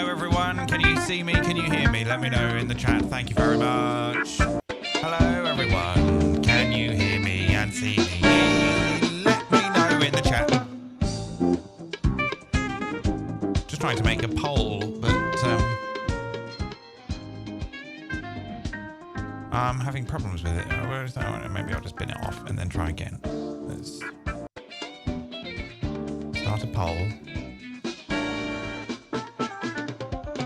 Hello everyone, can you see me? Can you hear me? Let me know in the chat. Thank you very much. Hello everyone, can you hear me and see me? Let me know in the chat. Just trying to make a poll, but I'm having problems with it. Maybe I'll just bin it off and then try again. Let's start a poll.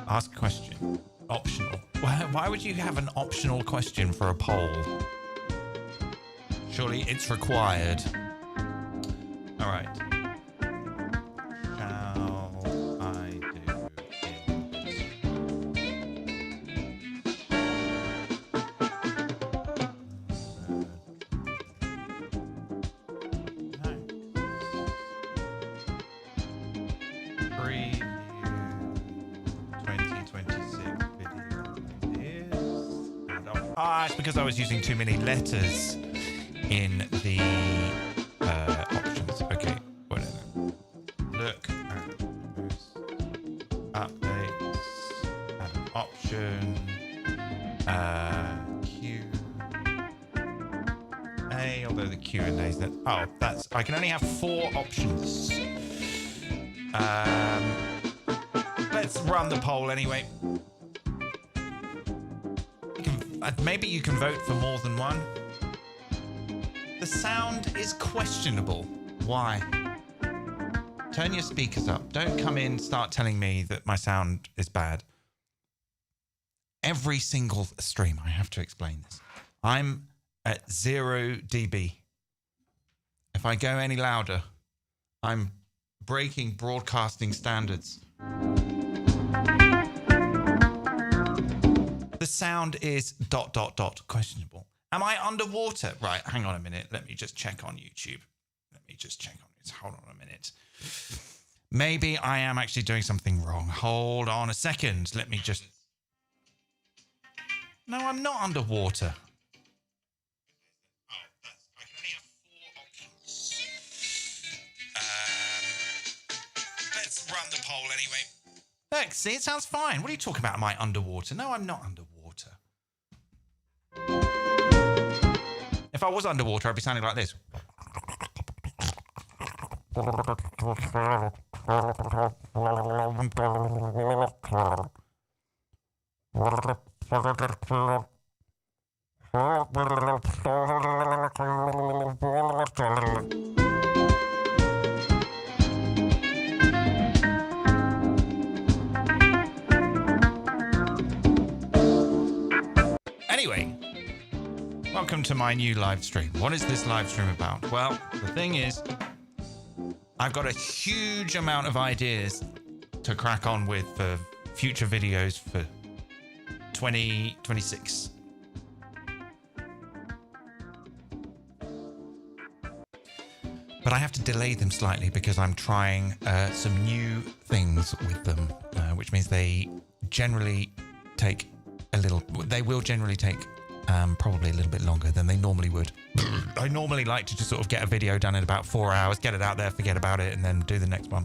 Ask a question. Optional. Why would you have an optional question for a poll? Surely it's required. All right. Shall I do it's because I was using too many letters in the options. Okay, whatever. Look at those updates, add an option, Q A, although the Q and A's that. Oh, that's, I can only have 4 options. Let's run the poll anyway. Maybe you can vote for more than one. The sound is questionable. Why? Turn your speakers up. Don't come in, start telling me that my sound is bad. Every single stream, I have to explain this. I'm at 0 dB. If I go any louder, I'm breaking broadcasting standards. The sound is ... questionable. Am I underwater? Right, hang on a minute. Let me just check on YouTube. Hold on a minute. Maybe I am actually doing something wrong. Hold on a second. Let me just... No, I'm not underwater. I can only have 4 options. Let's run the poll anyway. Look, see, it sounds fine. What are you talking about? Am I underwater? No, I'm not underwater. If I was underwater, I'd be sounding like this. Anyway, welcome to my new live stream. What is this live stream about? Well, the thing is, I've got a huge amount of ideas to crack on with for future videos for 2026. But I have to delay them slightly because I'm trying some new things with them, which means they generally take they will generally take probably a little bit longer than they normally would. I normally like to just sort of get a video done in about 4 hours, get it out there, forget about it, and then do the next one.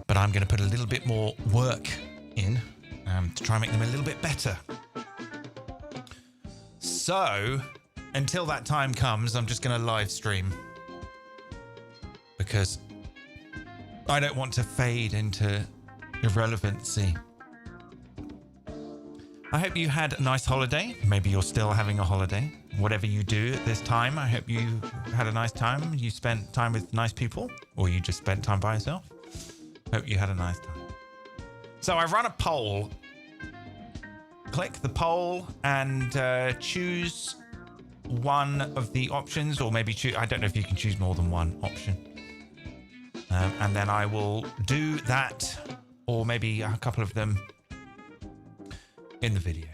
But I'm going to put a little bit more work in to try and make them a little bit better. So, until that time comes, I'm just going to live stream. Because I don't want to fade into irrelevancy. I hope you had a nice holiday. Maybe you're still having a holiday. Whatever you do at this time, I hope you had a nice time. You spent time with nice people, or you just spent time by yourself. Hope you had a nice time. So I run a poll. Click the poll and choose one of the options, or maybe choose, I don't know if you can choose more than one option. And then I will do that, or maybe a couple of them in the video.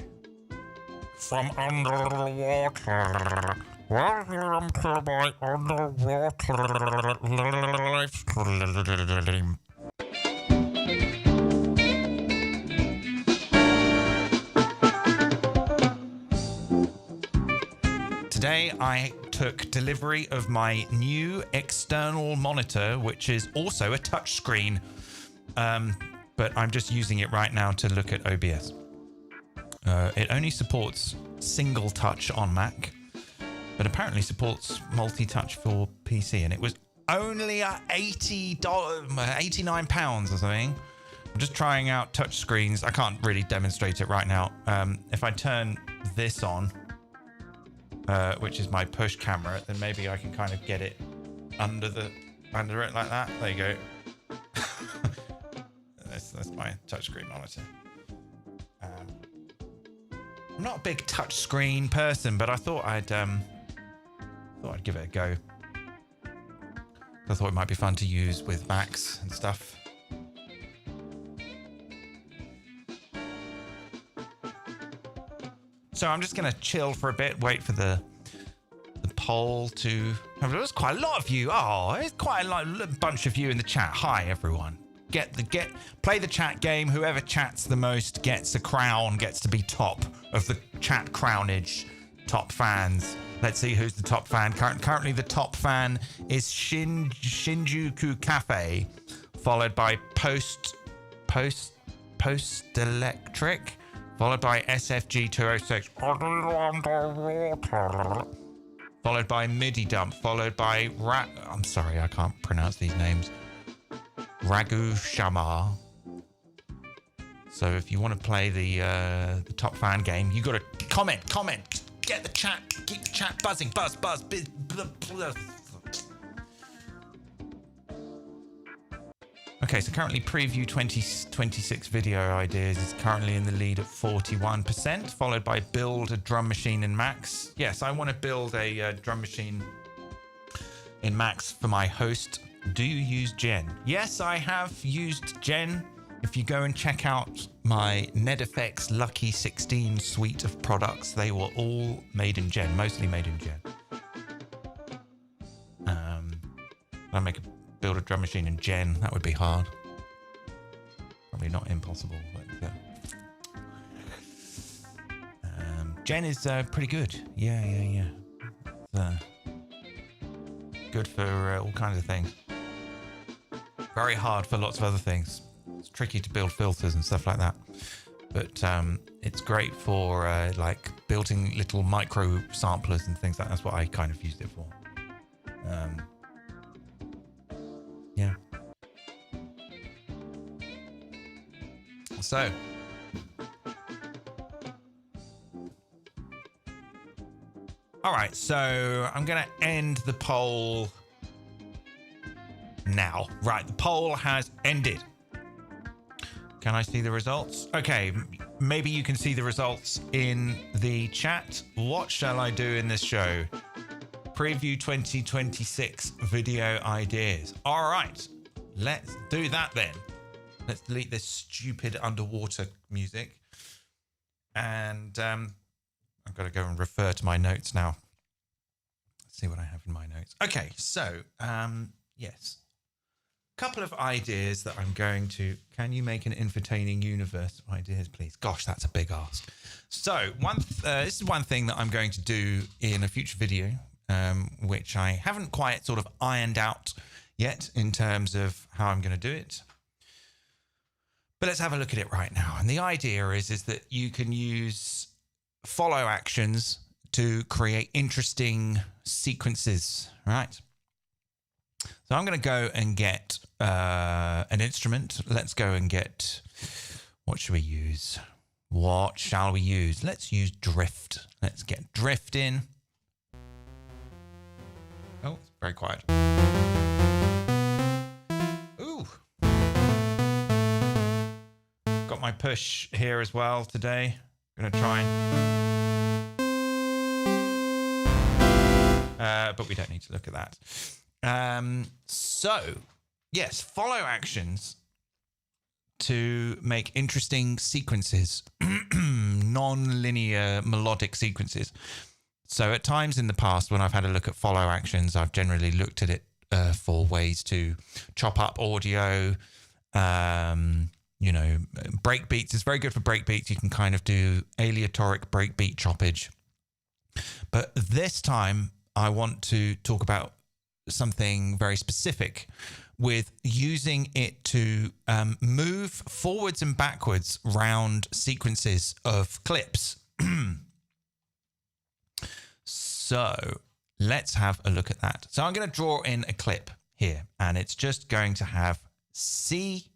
From underwater. Welcome to my underwater live stream. Today I took delivery of my new external monitor, which is also a touchscreen. but I'm just using it right now to look at OBS. It only supports single touch on Mac, but apparently supports multi-touch for PC, and it was only at $80, £89 or something. I'm just trying out touch screens. I can't really demonstrate it right now. If I turn this on, which is my push camera, then maybe I can kind of get it under it like that. There you go. That's my touchscreen monitor. I'm not a big touchscreen person, but I thought I'd give it a go. I thought it might be fun to use with Macs and stuff. So I'm just going to chill for a bit, wait for the poll to... There's quite a lot of you. Oh, there's quite a bunch of you in the chat. Hi, everyone. Play the chat game. Whoever chats the most gets a crown, gets to be top of the chat crownage. Top fans. Let's see who's the top fan. Currently, the top fan is Shinjuku Cafe, followed by Post Electric, followed by SFG 206, followed by MIDI Dump, followed by I'm sorry, I can't pronounce these names. Ragu Shamar. So if you want to play the top fan game, you got to comment, get the chat, keep the chat buzzing, buzz. Okay, so currently preview 2026 video ideas is currently in the lead at 41%, followed by build a drum machine in Max. Yes, I want to build a drum machine in Max for my host. Do you use Gen? Yes, I have used Gen. If you go and check out my Ned Effects Lucky 16 suite of products, they were all made in Gen, mostly made in Gen. Build a drum machine in Gen, that would be hard. Probably not impossible, but Gen is pretty good. Yeah. Good for all kinds of things. Very hard for lots of other things. It's tricky to build filters and stuff like that. But it's great for like building little micro samplers and things like that. That's what I kind of used it for. Yeah. So. All right, so I'm going to end the poll now. Right, the poll has ended. Can I see the results? Okay, maybe you can see the results in the chat. What shall I do in this show? Preview 2026 video ideas. All right, let's do that then. Let's delete this stupid underwater music. And I've got to go and refer to my notes now. Let's see what I have in my notes. Okay, so yes. Couple of ideas that I'm going to... Can you make an infotaining universe of ideas, please? Gosh, that's a big ask. So this is one thing that I'm going to do in a future video, which I haven't quite sort of ironed out yet in terms of how I'm going to do it. But let's have a look at it right now. And the idea is that you can use follow actions to create interesting sequences, right? So I'm going to go and get an instrument. Let's go and get, what should we use? What shall we use? Let's use drift. Let's get drift in. Oh, it's very quiet. Ooh. Got my push here as well today. I'm going to try and... but we don't need to look at that. So, yes, follow actions to make interesting sequences, non-linear melodic sequences. So at times in the past when I've had a look at follow actions, I've generally looked at it for ways to chop up audio, you know, breakbeats. It's very good for breakbeats. You can kind of do aleatoric breakbeat choppage. But this time I want to talk about something very specific with using it to move forwards and backwards round sequences of clips. So let's have a look at that. So I'm going to draw in a clip here, and it's just going to have C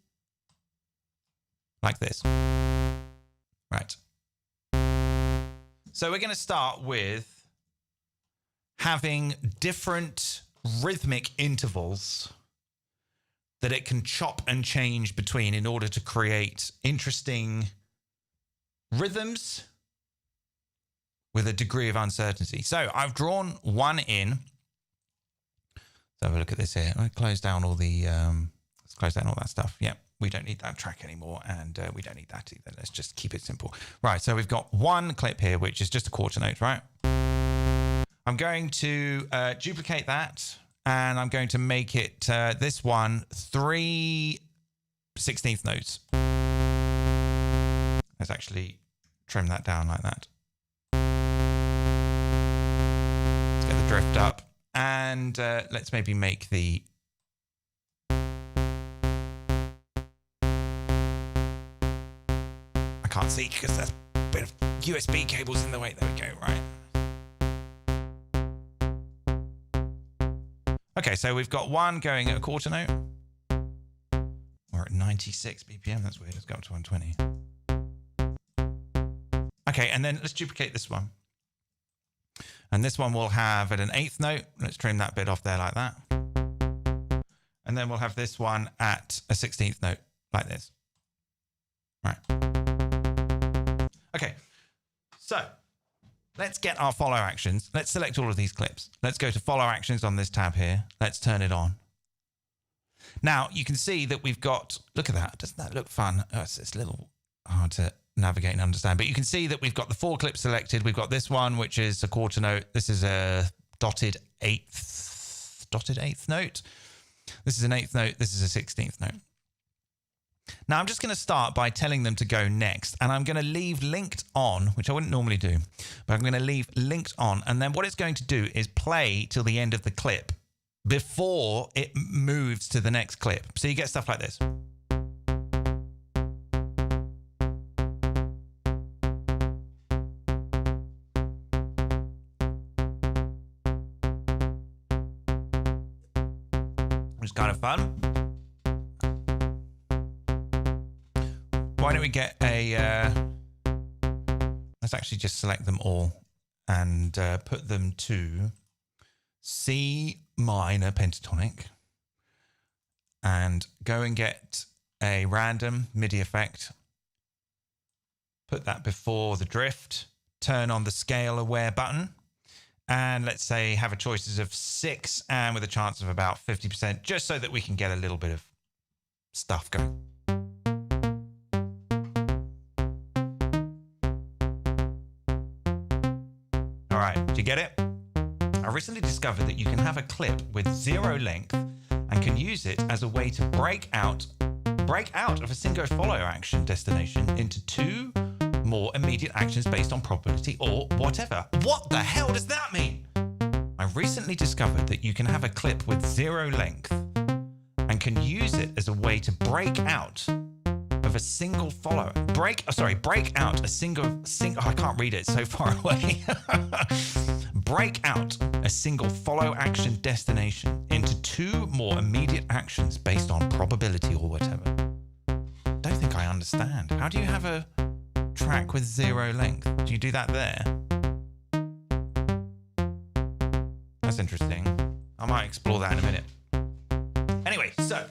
like this. Right. So we're going to start with having different rhythmic intervals that it can chop and change between in order to create interesting rhythms with a degree of uncertainty. So I've drawn one in. Let's have a look at this here. I'll close down all the, let's close down all that stuff. Yep, we don't need that track anymore, and we don't need that either. Let's just keep it simple. Right, so we've got one clip here, which is just a quarter note, right? I'm going to duplicate that, and I'm going to make it, this one, 3 16th notes. Let's actually trim that down like that. Let's get the drift up, and let's maybe make the... I can't see because there's a bit of USB cables in the way. There we go, right. Okay, so we've got one going at a quarter note. We're at 96 BPM. That's weird. Let's go up to 120. Okay, and then let's duplicate this one. And this one we'll have at an 8th note. Let's trim that bit off there like that. And then we'll have this one at a 16th note like this. Right. Okay, so let's get our follow actions. Let's select all of these clips. Let's go to follow actions on this tab here. Let's turn it on. Now you can see that we've got, look at that. Doesn't that look fun? Oh, it's a little hard to navigate and understand, but you can see that we've got the 4 clips selected. We've got this one, which is a quarter note. This is a dotted eighth note. This is an 8th note. This is a 16th note. Now I'm just going to start by telling them to go next, and I'm going to leave linked on, which I wouldn't normally do, but I'm going to leave linked on, and then what it's going to do is play till the end of the clip before it moves to the next clip. So you get stuff like this. It's kind of fun. Why don't we get a, let's actually just select them all and put them to C minor pentatonic, and go and get a random MIDI effect, put that before the drift, turn on the scale aware button, and let's say have a choices of 6 and with a chance of about 50%, just so that we can get a little bit of stuff going. All right, do you get it? I recently discovered that you can have a clip with 0 length and can use it as a way to break out of a single follow action destination into 2 more immediate actions based on probability or whatever. What the hell does that mean? I recently discovered that you can have a clip with 0 length and can use it as a way to break out of a single follow. Break out a single, oh, I can't read it, it's so far away. Break out a single follow action destination into 2 more immediate actions based on probability or whatever. Don't think I understand. How do you have a track with 0 length? Do you do that there? That's interesting. I might explore that in a minute. Anyway, so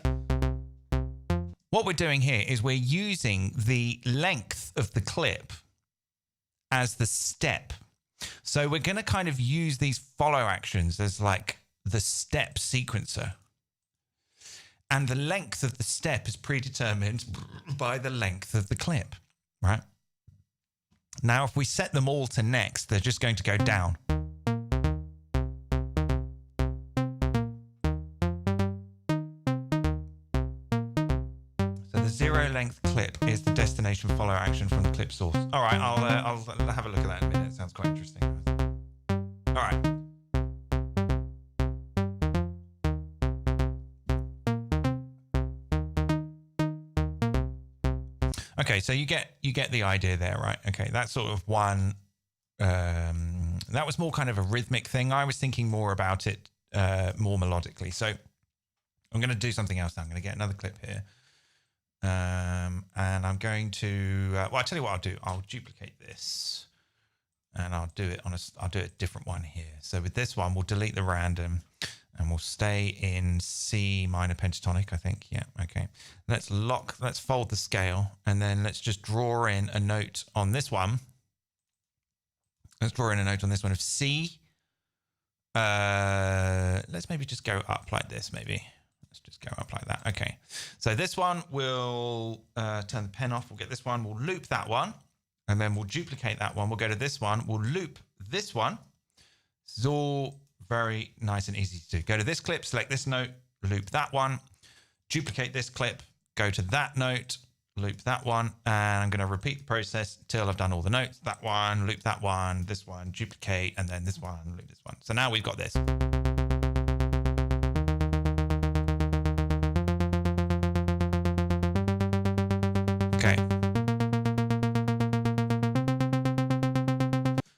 what we're doing here is we're using the length of the clip as the step. So we're going to kind of use these follow actions as like the step sequencer. And the length of the step is predetermined by the length of the clip, right? Now, if we set them all to next, they're just going to go down. So the 0 length clip is the destination follow action from the clip source. All right, I'll have a look at that in a minute. It sounds quite interesting. All right. Okay, so you get the idea there, right? Okay, that's sort of one. That was more kind of a rhythmic thing. I was thinking more about it more melodically. So I'm going to do something else now. I'm going to get another clip here. And I'm going to, well, I'll tell you what I'll do. I'll duplicate this and I'll do it I'll do a different one here. So with this one, we'll delete the random and we'll stay in C minor pentatonic, I think. Yeah. Okay. Let's fold the scale and then let's just draw in a note on this one. Let's draw in a note on this one of C. Let's maybe just go up like this, maybe. Let's just go up like that. Okay. So this one, we'll turn the pen off. We'll get this one. We'll loop that one. And then we'll duplicate that one. We'll go to this one. We'll loop this one. This is all very nice and easy to do. Go to this clip, select this note, loop that one. Duplicate this clip, go to that note, loop that one. And I'm going to repeat the process till I've done all the notes. That one, loop that one, this one, duplicate, and then this one, loop this one. So now we've got this. Okay.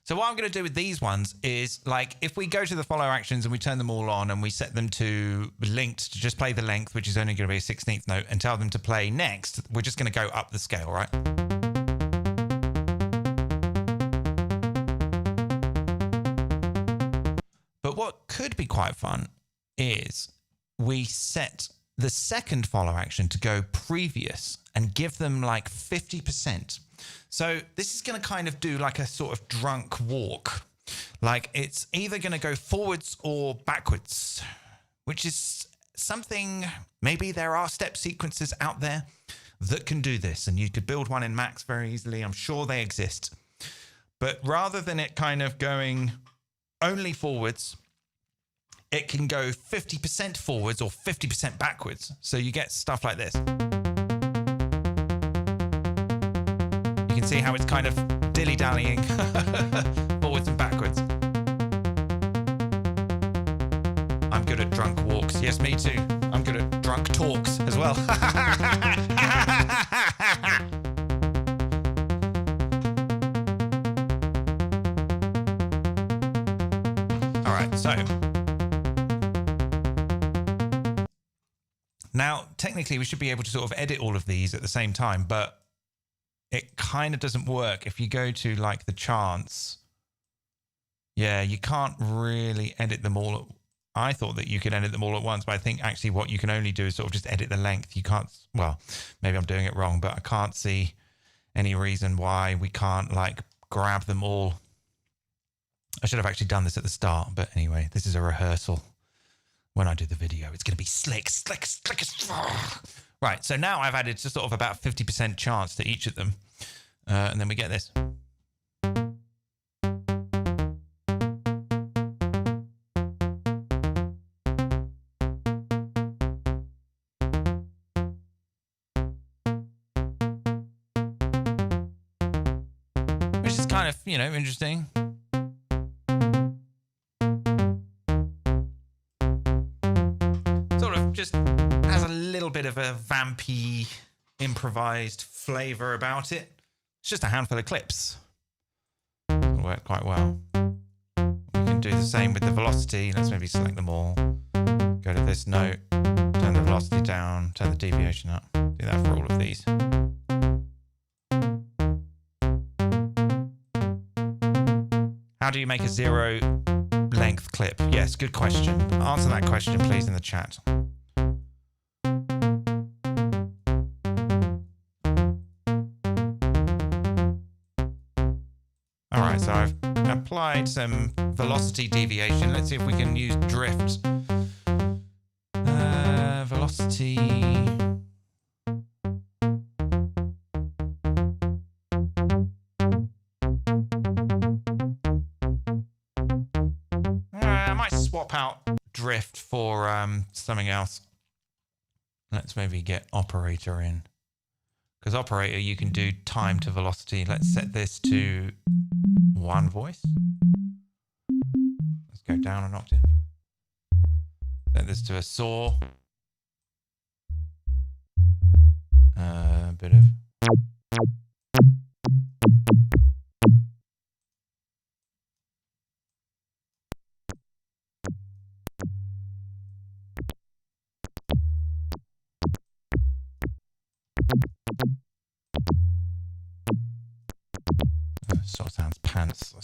So what I'm going to do with these ones is, like, if we go to the follow actions and we turn them all on and we set them to linked to just play the length, which is only going to be a 16th note, and tell them to play next, we're just going to go up the scale, right? But what could be quite fun is we set the second follow action to go previous and give them like 50%. So this is going to kind of do like a sort of drunk walk. Like it's either going to go forwards or backwards, which is something, maybe there are step sequences out there that can do this. And you could build one in Max very easily. I'm sure they exist. But rather than it kind of going only forwards, it can go 50% forwards or 50% backwards. So you get stuff like this. You can see how it's kind of dilly-dallying forwards and backwards. I'm good at drunk walks. Yes, me too. I'm good at drunk talks as well. All right, so now technically we should be able to sort of edit all of these at the same time, but it kind of doesn't work. If you go to like the chants, yeah, you can't really edit them all. I thought that you could edit them all at once, but I think actually what you can only do is sort of just edit the length. You can't, well, maybe I'm doing it wrong, but I can't see any reason why we can't like grab them all. I should have actually done this at the start, but anyway, this is a rehearsal. When I do the video, it's going to be slick. Right, so now I've added just sort of about 50% chance to each of them. And then we get this. Which is kind of, you know, interesting. Just has a little bit of a vampy, improvised flavor about it. It's just a handful of clips. It'll work quite well. We can do the same with the velocity. Let's maybe select them all. Go to this note, turn the velocity down, turn the deviation up. Do that for all of these. How do you make a zero length clip? Yes, good question. Answer that question, please, in the chat. All right, so I've applied some velocity deviation. Let's see if we can use drift. Velocity. I might swap out drift for something else. Let's maybe get operator in. Because operator, you can do time to velocity. Let's set this to one voice. Let's go down an octave. Set this to a saw. A bit of sort of sounds pants.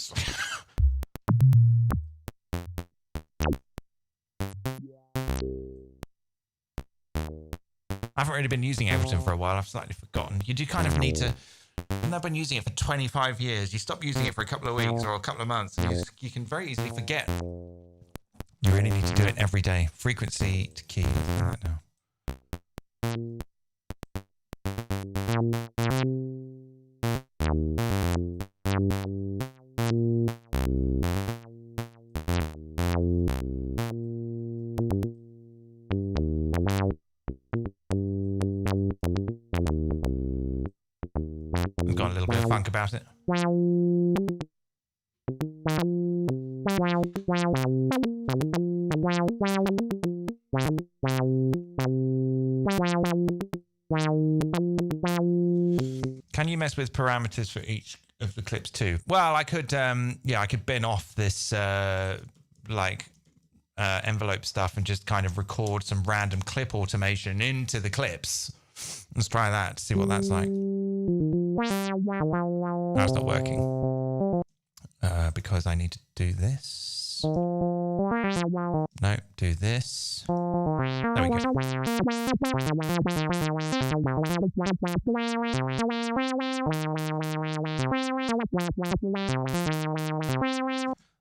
I haven't really been using Ableton for a while. I've slightly forgotten. You do kind of need to... I've been using it for 25 years. You stop using it for a couple of weeks or a couple of months, and you can very easily forget. You really need to do it every day. Frequency to key. Right now. It's got a little bit of funk about it. Can you mess with parameters for each of the clips too? Well, I could, yeah, I could bin off this envelope stuff and just kind of record some random clip automation into the clips. Let's try that to see what that's like. No, it's not working because I need to do this. No, do this. There we go.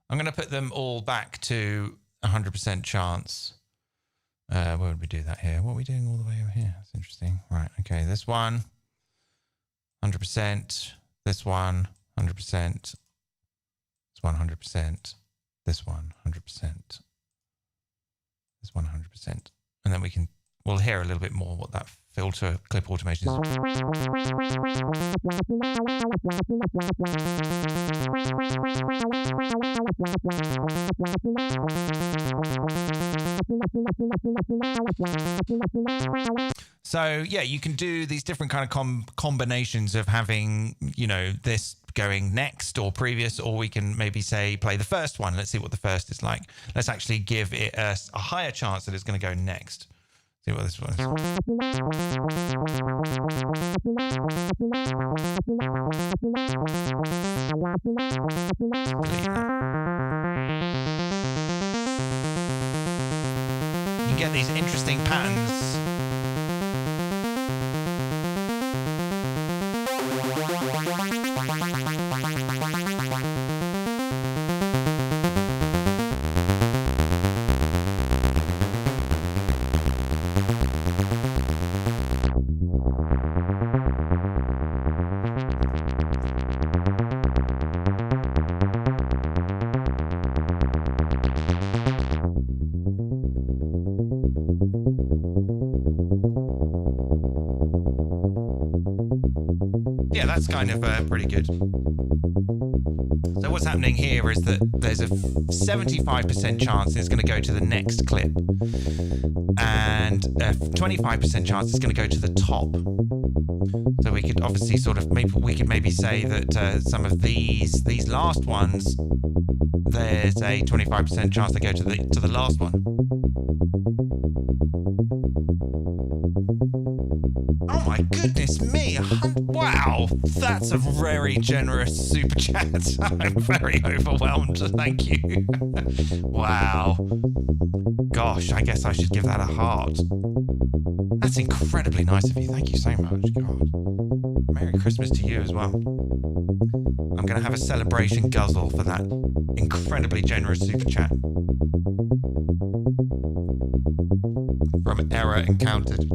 I'm going to put them all back to 100% chance. Where would we do that here? What are we doing all the way over here? That's interesting. Right, okay, this one, 100%. This one, 100%. This one, 100%. This one, 100%. This one, 100%. And then we'll hear a little bit more what that filter clip automation is. So yeah, you can do these different kind of combinations of having, you know, this going next or previous, or we can maybe say play the first one. Let's see what the first is like. Let's actually give it a higher chance that it's going to go next. See what this one is. You get these interesting patterns. Yeah, that's kind of pretty good. So what's happening here is that there's a 75% chance it's going to go to the next clip, and a 25% chance it's going to go to the top. So we could obviously sort of maybe say that some of these last ones, there's a 25% chance they go to the last one. Oh my goodness me! Wow, that's a very generous super chat. I'm very overwhelmed. Thank you. Wow. Gosh, I guess I should give that a heart. That's incredibly nice of you. Thank you so much. God. Merry Christmas to you as well. I'm going to have a celebration guzzle for that incredibly generous super chat. From Error Encountered.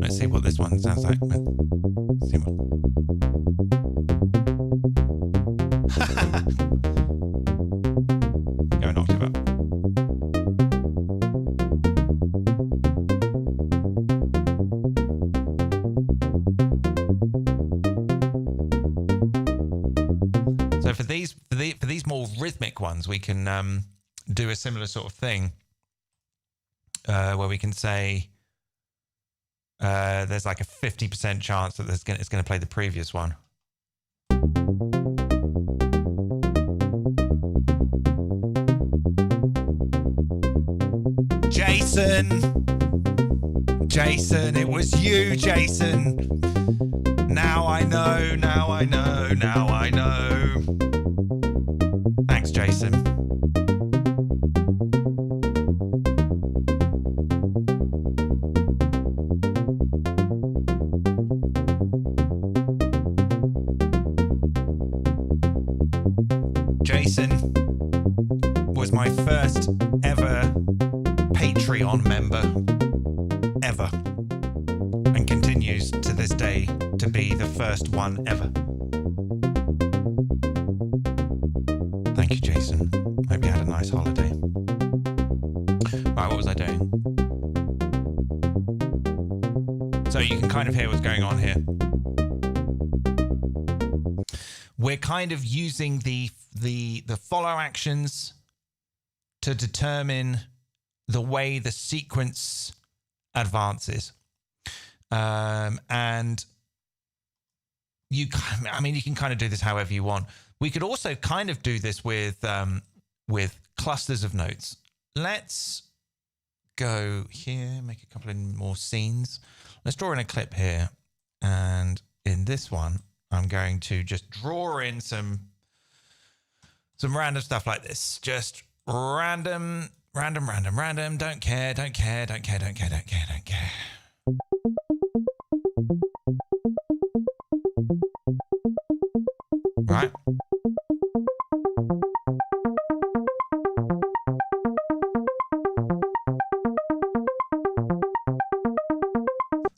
Let's see what this one sounds like. Let's see what. Go an octave up. So for these more rhythmic ones, we can do a similar sort of thing where we can say there's like a 50% chance that it's going to play the previous one. Jason, it was you, Jason. Now I know, now I know, now I know. Thanks, Jason. Jason was my first ever Patreon member ever, and continues to this day to be the first one ever. Thank you, Jason. Hope you had a nice holiday. Right, what was I doing? So you can kind of hear what's going on here. We're kind of using the follow actions to determine the way the sequence advances. And you can kind of do this however you want. We could also kind of do this with clusters of notes. Let's go here, make a couple of more scenes. Let's draw in a clip here. And in this one, I'm going to just draw in some random stuff like this. Just random. Don't care. Right.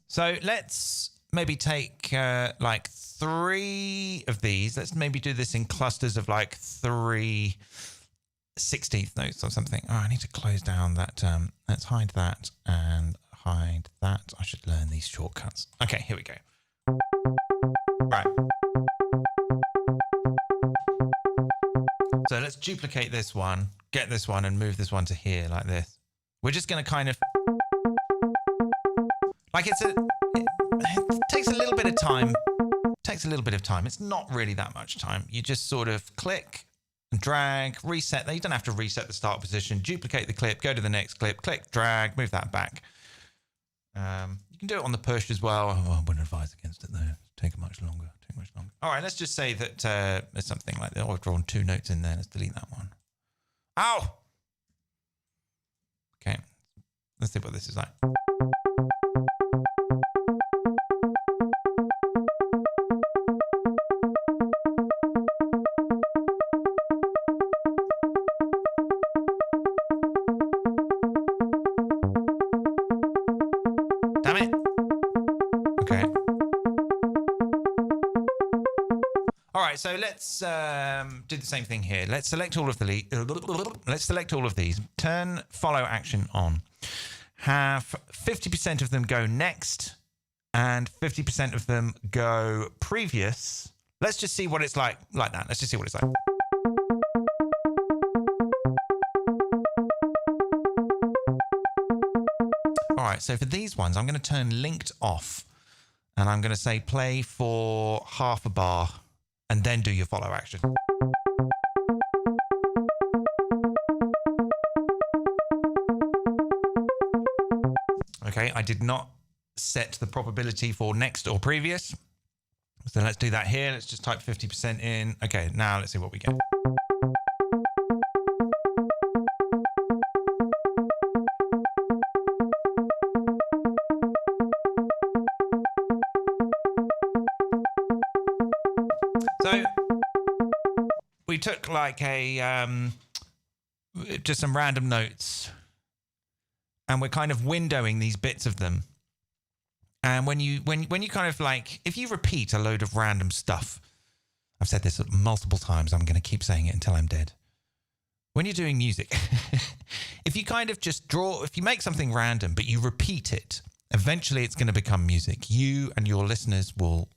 So let's maybe take like 3 of these. Let's maybe do this in clusters of like 3 16th notes or something. Oh, I need to close down that. Let's hide that and hide that. I should learn these shortcuts. Okay, here we go. Right. So let's duplicate this one, get this one, and move this one to here like this. We're just going to kind of... Like it takes a little bit of time. It's not really that much time. You just sort of click and drag, reset. You don't have to reset the start position. Duplicate the clip, go to the next clip, click, drag, move that back. You can do it on the push as well. Oh, I wouldn't advise against it though. Take much longer. All right, let's just say that there's something like that. Oh, I've drawn 2 notes in there. Let's delete that one. Ow! Okay, let's see what this is like. Damn it. Okay. All right, so let's do the same thing here. Let's select all of these. Turn follow action on. Have 50% of them go next and 50% of them go previous. Let's just see what it's like that. Let's just see what it's like. All right, so for these ones, I'm going to turn linked off and I'm going to say play for half a bar and then do your follow action. Okay, I did not set the probability for next or previous. So let's do that here. Let's just type 50% in. Okay, now let's see what we get. So we took like just some random notes and we're kind of windowing these bits of them. And when you kind of like, if you repeat a load of random stuff, I've said this multiple times, I'm going to keep saying it until I'm dead. When you're doing music, if you kind of just if you make something random, but you repeat it, eventually it's going to become music. You and your listeners will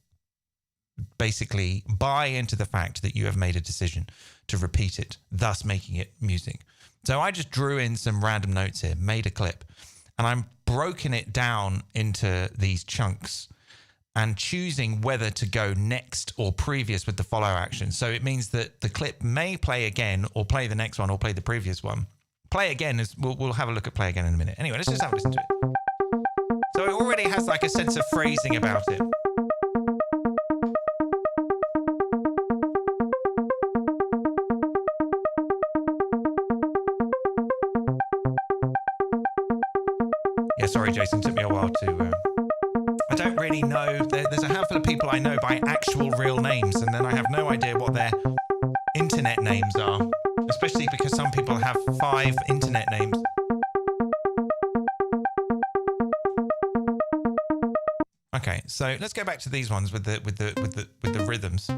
basically buy into the fact that you have made a decision to repeat it, thus making it music. So I just drew in some random notes here, made a clip, and I'm broken it down into these chunks and choosing whether to go next or previous with the follow action. So it means that the clip may play again or play the next one or play the previous one. Play again is, we'll have a look at play again in a minute. Anyway, let's just have a listen to it. So it definitely has like a sense of phrasing about it. Yeah, sorry, Jason, it took me a while to... I don't really know. There's a handful of people I know by actual real names, and then I have no idea what their internet names are, especially because some people have 5 internet names. Okay, so let's go back to these ones with the rhythms.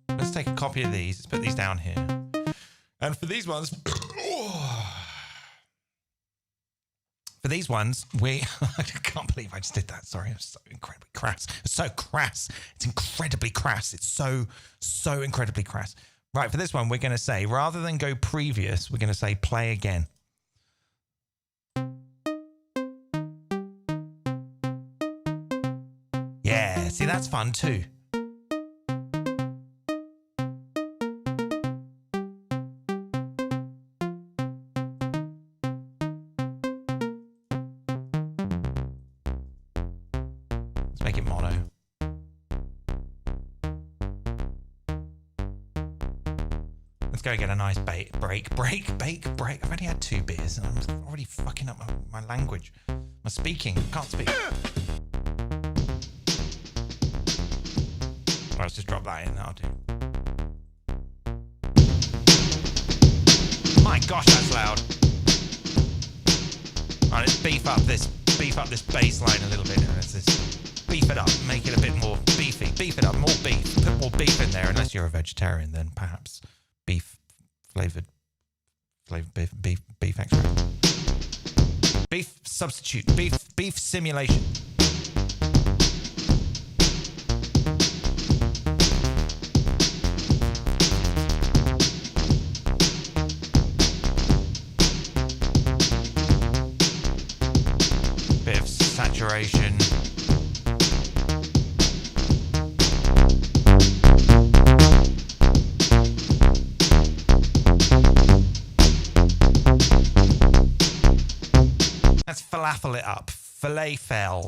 Let's take a copy of these. Let's put these down here. And for these ones, we I can't believe I just did that. Sorry, it's so incredibly crass. It's so crass. It's incredibly crass. It's so incredibly crass. Right, for this one, we're going to say, rather than go previous, we're going to say play again. Yeah, see, that's fun too. Let's make it mono. Let's go get a nice break. I've already had 2 beers and I'm already fucking up my language. My speaking. I can't speak. Let's just drop that in, that'll do. My gosh, that's loud. Alright, let's beef up this bass line a little bit. Let's just beef it up, make it a bit more beefy. Beef it up, more beef. Put more beef in there, unless you're a vegetarian, then perhaps flavored beef extract. Beef substitute, beef simulation. Bit of saturation. Let's falafel it up. Falafel.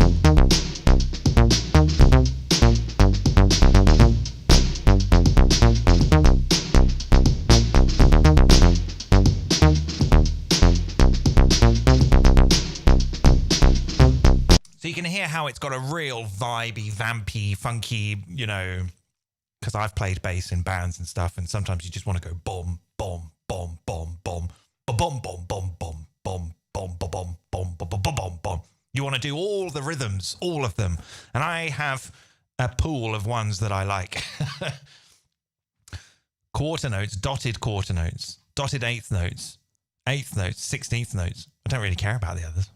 So you can hear how it's got a real vibey, vampy, funky, you know, because I've played bass in bands and stuff, and sometimes you just want to go boom, boom, boom, boom, boom, boom, boom, boom, boom, boom, boom, boom, boom, boom, boom, boom, boom, boom, boom. You want to do all the rhythms, all of them. And I have a pool of ones that I like. Quarter notes, dotted quarter notes, dotted eighth notes, 16th notes. I don't really care about the others.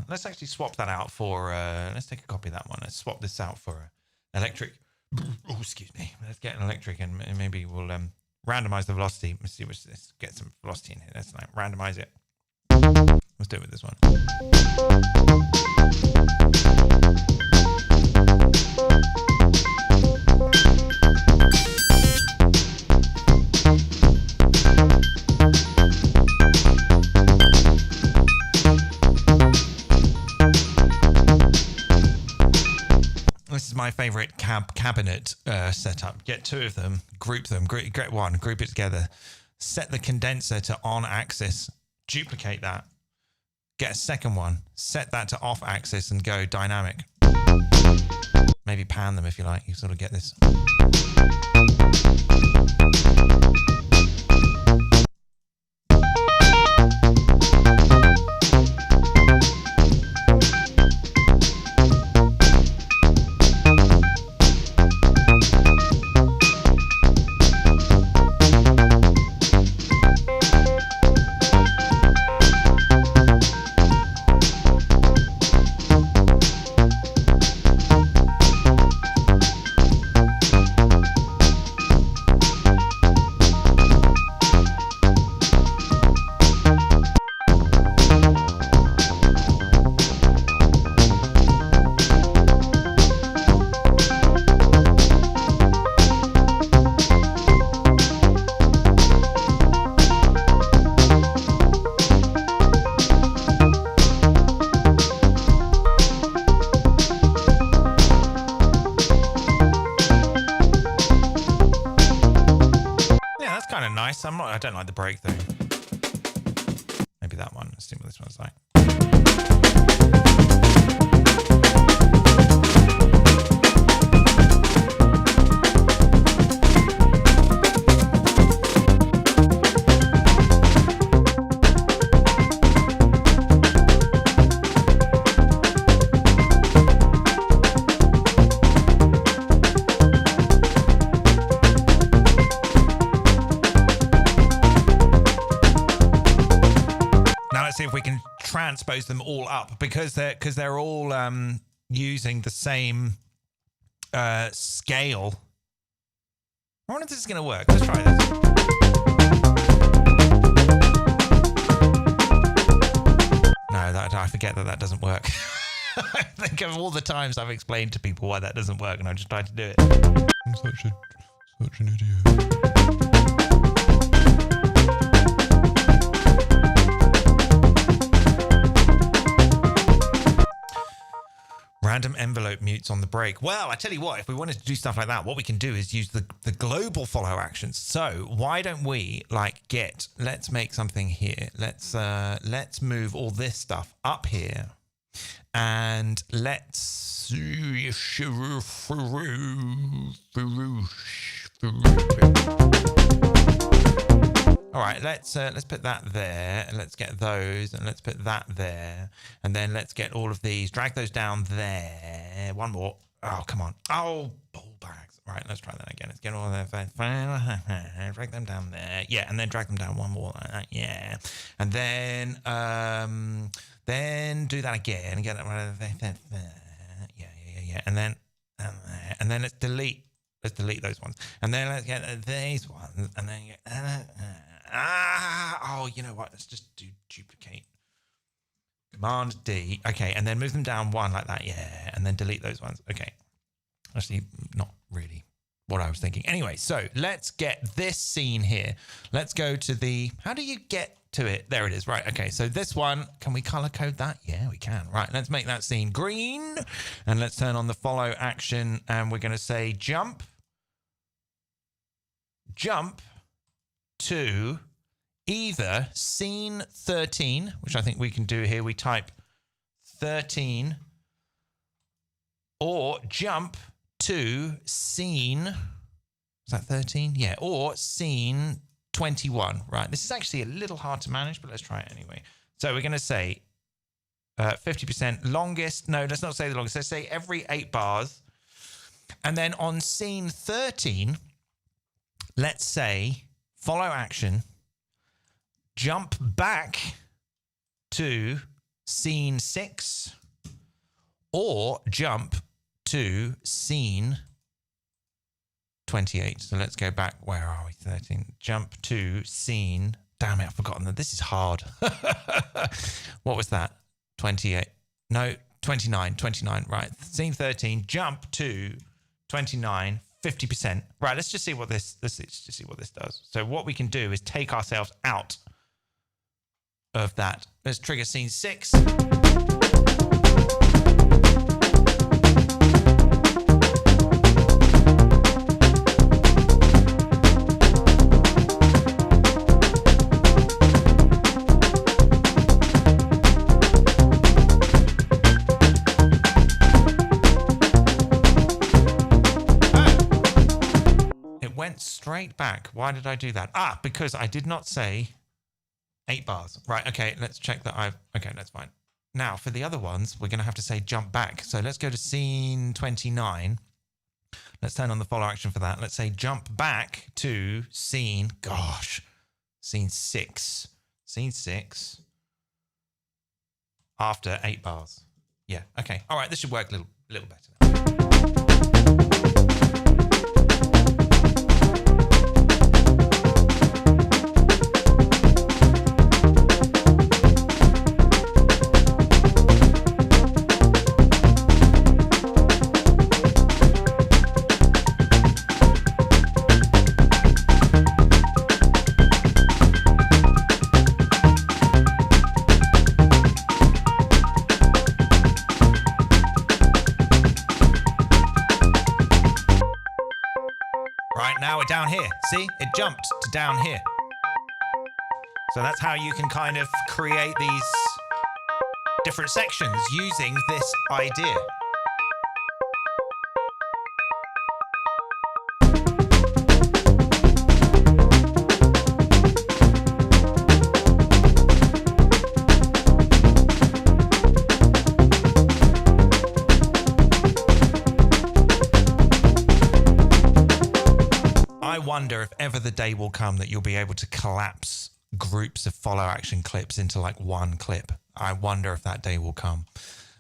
Let's actually swap that out for, let's take a copy of that one. Let's swap this out for electric. Oh, excuse me. Let's get an electric and maybe we'll randomize the velocity. Let's see, let's get some velocity in here. Let's like randomize it. Let's do it with this one. This is my favorite cabinet setup. Get 2 of them, group them, get one, group it together, set the condenser to on axis, duplicate that, get a second one, set that to off axis and go dynamic. Maybe pan them if you like, you sort of get this. nice. I don't like the break though. Maybe that one. Let's see what this one's like. See if we can transpose them all up because they're all using the same scale. I wonder if this is going to work. Let's try this. No, I forget that doesn't work. I think of all the times I've explained to people why that doesn't work, and I just tried to do it. I'm such an idiot. Random envelope mutes on the break. Well, I tell you what, if we wanted to do stuff like that, what we can do is use the global follow actions. So why don't we let's make something here. Let's move all this stuff up here. And let's all right, let's put that there, and let's get those, and let's put that there, and then let's get all of these, drag those down there. One more. Oh, come on. Oh, ball bags. All right, let's try that again. Let's get all of that. Drag them down there. Yeah, and then drag them down one more like that. Yeah, and then do that again and get that right there. Yeah, and then let's delete. Let's delete those ones, and then let's get these ones, and then get oh, you know what? Let's just do duplicate. Command D. Okay, and then move them down one like that. Yeah, and then delete those ones. Okay, actually, not really what I was thinking. Anyway, so let's get this scene here. Let's go to the. How do you get to it? There it is. Right. Okay. So this one, can we color code that? Yeah, we can. Right. Let's make that scene green, and let's turn on the follow action, and we're going to say jump to either scene 13, which I think we can do here. We type 13, or jump to scene, is that 13? Yeah, or scene 21. Right, this is actually a little hard to manage, but let's try it anyway. So we're going to say 50% longest. No, let's not say the longest. Let's say every 8 bars. And then on scene 13, let's say follow action, jump back to scene 6, or jump to scene 28. So let's go back. Where are we? 13. Jump to scene. Damn it, I've forgotten that. This is hard. What was that? 28. No, 29. 29. Right. Scene 13. Jump to 29. 50%. Right. Let's just see what this. Let's just see what this does. So what we can do is take ourselves out of that. Let's trigger scene 6. Straight back. Why did I do that? Because I did not say 8 bars. Right, okay, let's check that okay, that's fine. Now, for the other ones, we're going to have to say jump back. So let's go to scene 29. Let's turn on the follow action for that. Let's say jump back to scene, scene 6. Scene 6 after 8 bars. Yeah, okay. All right, this should work a little better. Now we're down here. See, it jumped to down here. So that's how you can kind of create these different sections using this idea. I wonder if ever the day will come that you'll be able to collapse groups of follow action clips into like one clip. I wonder if that day will come.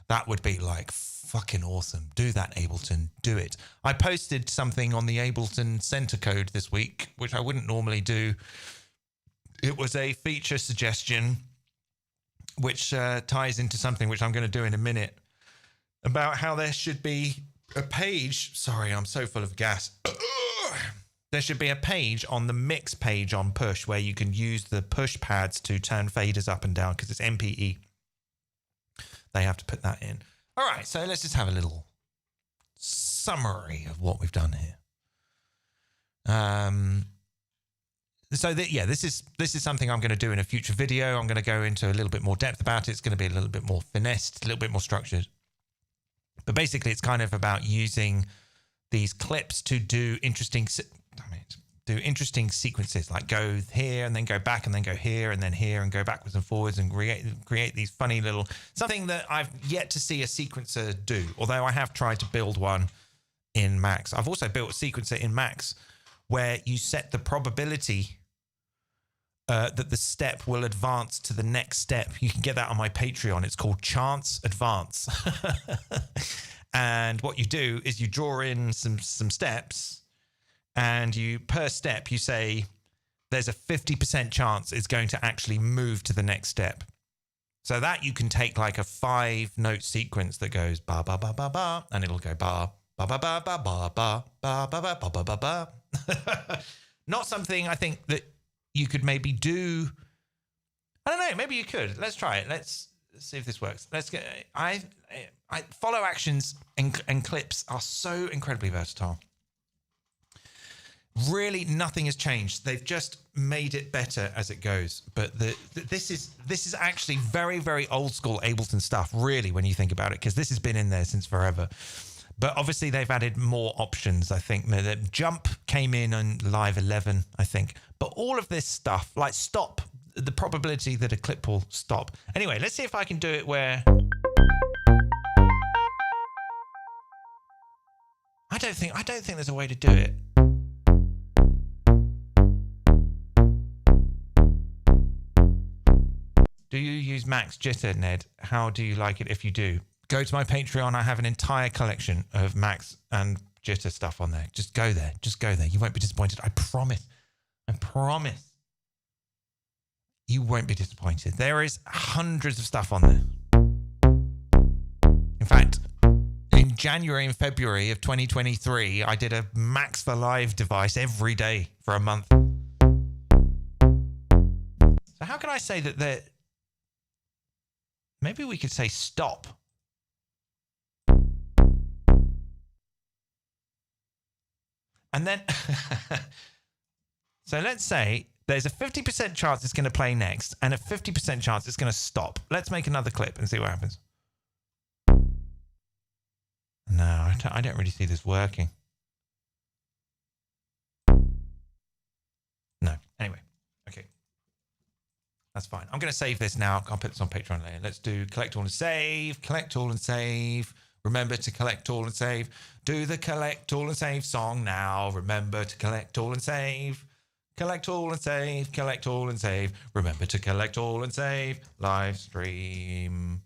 That would be like fucking awesome. Do that, Ableton. Do it. I posted something on the Ableton center code this week, which I wouldn't normally do. It was a feature suggestion, which ties into something which I'm going to do in a minute, about how there should be a page. Sorry, I'm so full of gas. There should be a page on the mix page on Push where you can use the push pads to turn faders up and down because it's MPE. They have to put that in. All right, so let's just have a little summary of what we've done here. This is something I'm going to do in a future video. I'm going to go into a little bit more depth about it. It's going to be a little bit more finessed, a little bit more structured. But basically, it's kind of about using these clips to do interesting sequences, like go here and then go back and then go here and then here and go backwards and forwards and create these funny little, something that I've yet to see a sequencer do, although I have tried to build one in Max. I've also built a sequencer in Max where you set the probability that the step will advance to the next step. You can get that on my Patreon. It's called Chance Advance. And what you do is you draw in some steps, and per step you say there's a 50% chance it's going to actually move to the next step. So that you can take like a 5-note sequence that goes ba ba ba ba ba, and it'll go ba ba ba ba ba ba ba ba ba ba ba ba ba. Not something I think that you could maybe do. I don't know. Maybe you could. Let's try it. Let's see if this works. Let's get. Follow actions and clips are so incredibly versatile. Really, nothing has changed. They've just made it better as it goes. But this is actually very, very old school Ableton stuff, really, when you think about it, because this has been in there since forever. But obviously, they've added more options. I think the jump came in on Live 11, I think. But all of this stuff, like stop, the probability that a clip will stop. Anyway, let's see if I can do it where. I don't think there's a way to do it. Do you use Max Jitter, Ned? How do you like it if you do? Go to my Patreon. I have an entire collection of Max and Jitter stuff on there. Just go there. Just go there. You won't be disappointed. I promise. I promise. You won't be disappointed. There is hundreds of stuff on there. In fact, in January and February of 2023, I did a Max for Live device every day for a month. So how can I say that maybe we could say stop. And then, so let's say there's a 50% chance it's going to play next and a 50% chance it's going to stop. Let's make another clip and see what happens. No, I don't really see this working. No. Anyway, okay. That's fine. I'm going to save this now. I'll put this on Patreon later. Let's do collect all and save. Collect all and save. Remember to collect all and save. Do the collect all and save song now. Remember to collect all and save. Collect all and save. Collect all and save. Remember to collect all and save. Live stream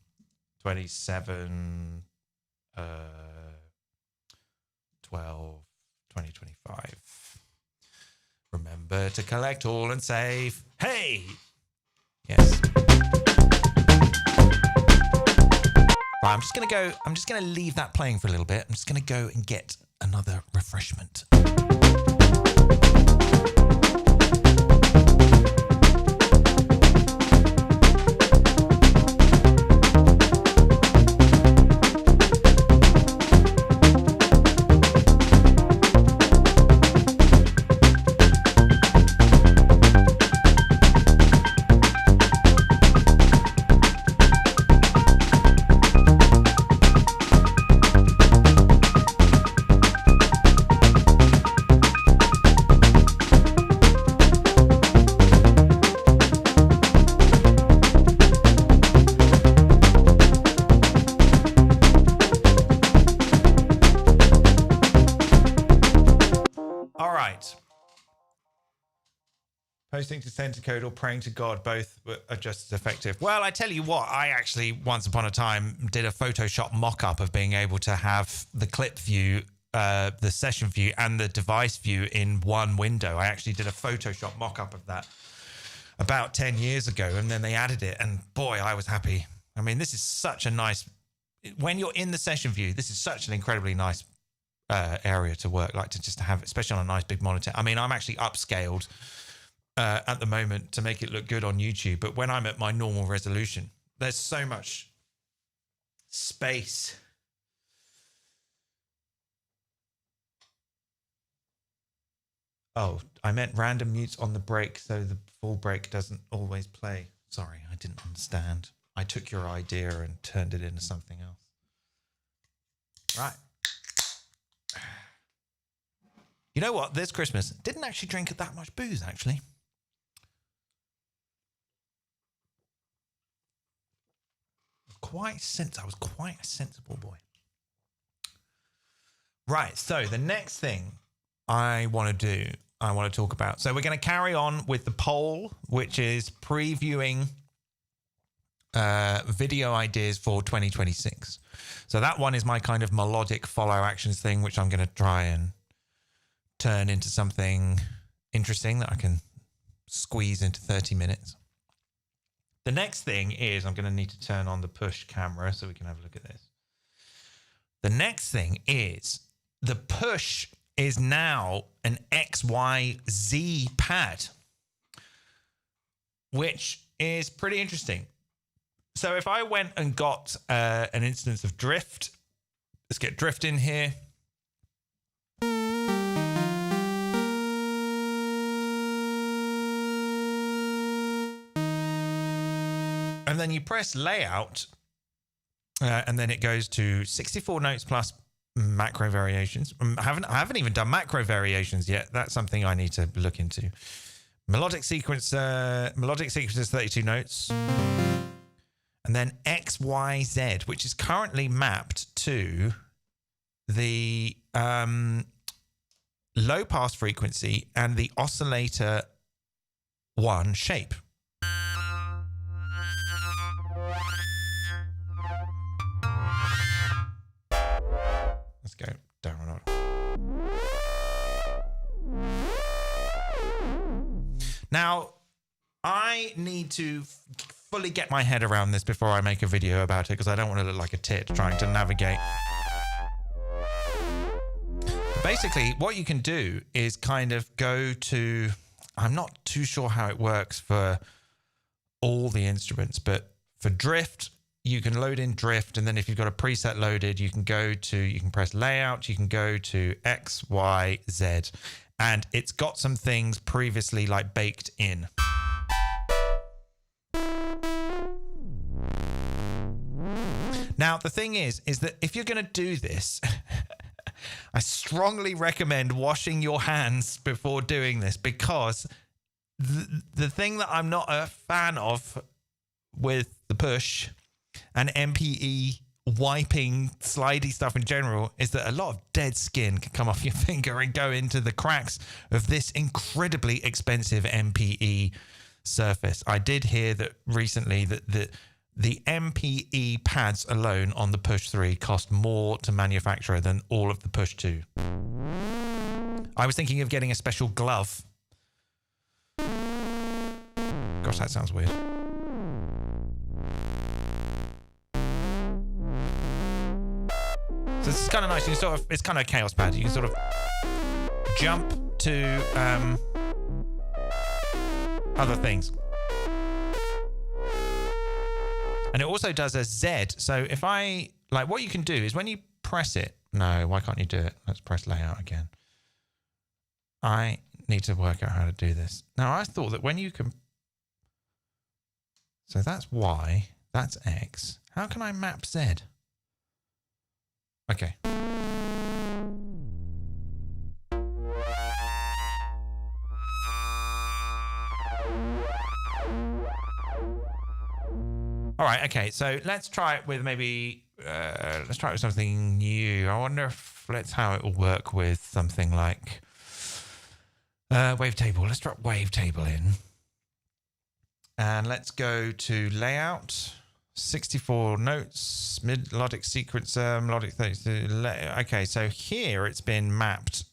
27 12 2025. Remember to collect all and save. Hey! Yes. Right, I'm just going to leave that playing for a little bit. I'm just going to go and get another refreshment. All right. Posting to center code or praying to God, both are just as effective. Well, I tell you what, I actually once upon a time did a Photoshop mock-up of being able to have the clip view, the session view, and the device view in one window. I actually did a Photoshop mock-up of that about 10 years ago, and then they added it, and boy, I was happy. I mean, this is such a nice... When you're in the session view, this is such an incredibly nice area to work, like to just have, especially on a nice big monitor. I mean, I'm actually upscaled at the moment to make it look good on YouTube, but when I'm at my normal resolution, there's so much space. Oh, I meant random mutes on the break so the full break doesn't always play. Sorry, I didn't understand. I took your idea and turned it into something else. Right. You know what? This Christmas, didn't actually drink that much booze, actually. I was quite a sensible boy. Right, so the next thing I want to talk about. So we're going to carry on with the poll, which is previewing video ideas for 2026. So that one is my kind of melodic follow actions thing, which I'm going to try and turn into something interesting that I can squeeze into 30 minutes. The next thing is I'm going to need to turn on the push camera so we can have a look at this. The next thing is the push is now an XYZ pad, which is pretty interesting. So if I went and got an instance of drift, let's get drift in here. And then you press layout, and then it goes to 64 notes plus macro variations. I haven't even done macro variations yet. That's something I need to look into. Melodic sequences 32 notes. And then XYZ, which is currently mapped to the low pass frequency and the oscillator 1 shape. Let's go down and on. Now, I need to fully get my head around this before I make a video about it, because I don't want to look like a tit trying to navigate. Basically, what you can do is kind of go to... I'm not too sure how it works for all the instruments, but for drift, you can load in drift, and then if you've got a preset loaded, you can press layout, you can go to X, Y, Z, and it's got some things previously like baked in. Now, the thing is that if you're going to do this, I strongly recommend washing your hands before doing this, because the thing that I'm not a fan of with the push and MPE wiping slidey stuff in general is that a lot of dead skin can come off your finger and go into the cracks of this incredibly expensive MPE surface. I did hear that recently that the MPE pads alone on the Push 3 cost more to manufacture than all of the Push 2. I was thinking of getting a special glove. Gosh, that sounds weird. So this is kind of nice. You can it's kind of a chaos pad. You can sort of jump to other things. And it also does a Z. So if what you can do is when you press it, no, why can't you do it? Let's press layout again. I need to work out how to do this. Now, I thought that when you can, so that's Y, that's X. How can I map Z? Okay. All right, okay, so let's try it with maybe, let's try it with something new. I wonder if, how it will work with something like, Wavetable. Let's drop wavetable in. And let's go to layout. 64 notes, melodic sequencer, melodic 32. Okay, so here it's been mapped.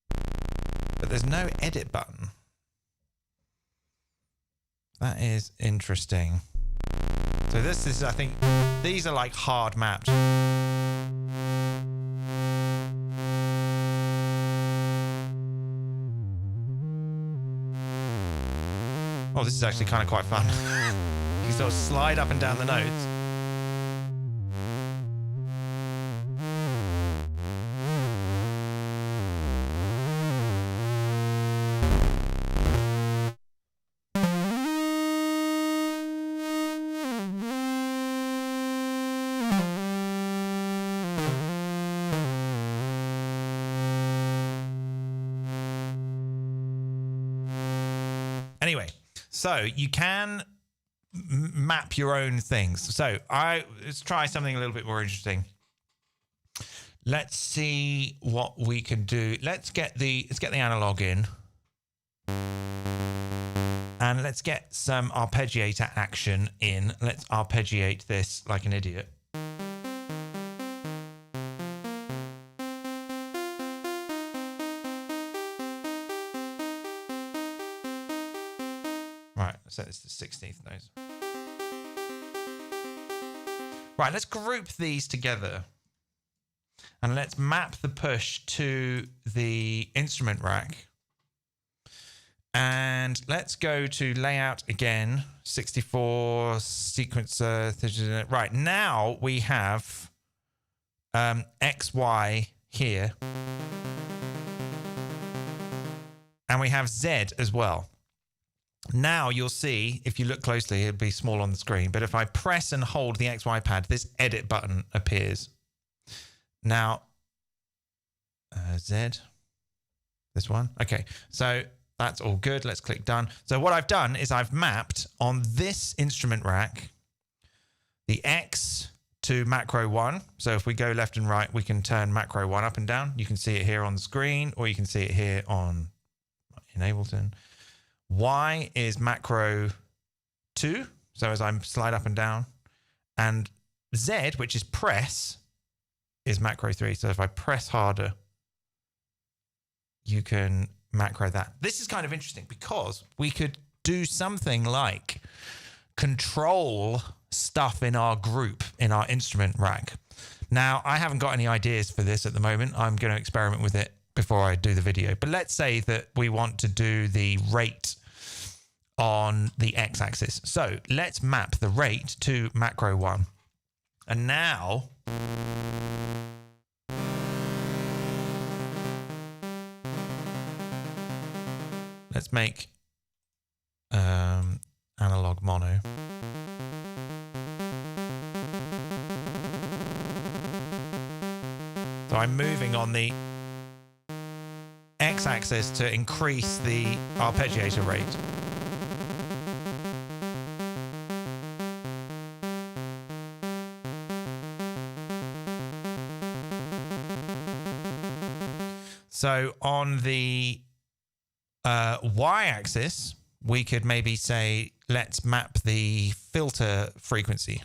But there's no edit button. That is interesting. So this is, I think, these are like hard mapped. Oh, this is actually kind of quite fun. You can sort of slide up and down the notes. Anyway. So you can map your own things. So let's try something a little bit more interesting. Let's see what we can do. Let's get the analog in. And let's get some arpeggiator action in. Let's arpeggiate this like an idiot. Right, so it's the 16th note. Right, let's group these together. And let's map the push to the instrument rack. And let's go to layout again, 64, sequencer. Right, now we have XY here. And we have Z as well. Now you'll see, if you look closely, it'll be small on the screen. But if I press and hold the XY pad, this edit button appears. Now, Z, this one. Okay, so that's all good. Let's click done. So what I've done is I've mapped on this instrument rack the X to macro 1. So if we go left and right, we can turn macro 1 up and down. You can see it here on the screen, or you can see it here in Ableton. Y is macro 2, so as I slide up and down. And Z, which is press, is macro 3. So if I press harder, you can macro that. This is kind of interesting because we could do something like control stuff in our group, in our instrument rack. Now, I haven't got any ideas for this at the moment. I'm going to experiment with it before I do the video. But let's say that we want to do the rate on the x-axis. So let's map the rate to macro 1. And now let's make analog mono. So I'm moving on the x-axis to increase the arpeggiator rate. So on the y-axis, we could maybe say, let's map the filter frequency.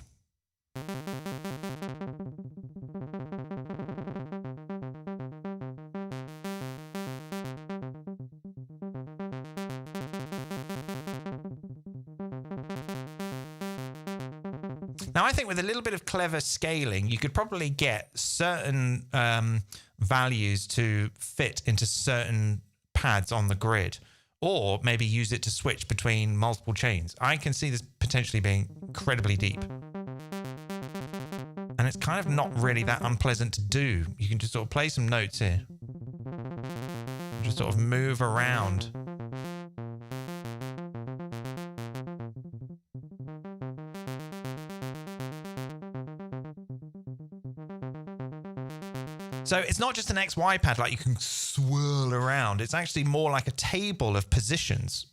Now, I think with a little bit of clever scaling, you could probably get certain values to fit into certain pads on the grid, or maybe use it to switch between multiple chains. I can see this potentially being incredibly deep. And it's kind of not really that unpleasant to do. You can just sort of play some notes here. Just sort of move around. So it's not just an XY pad like you can swirl around. It's actually more like a table of positions.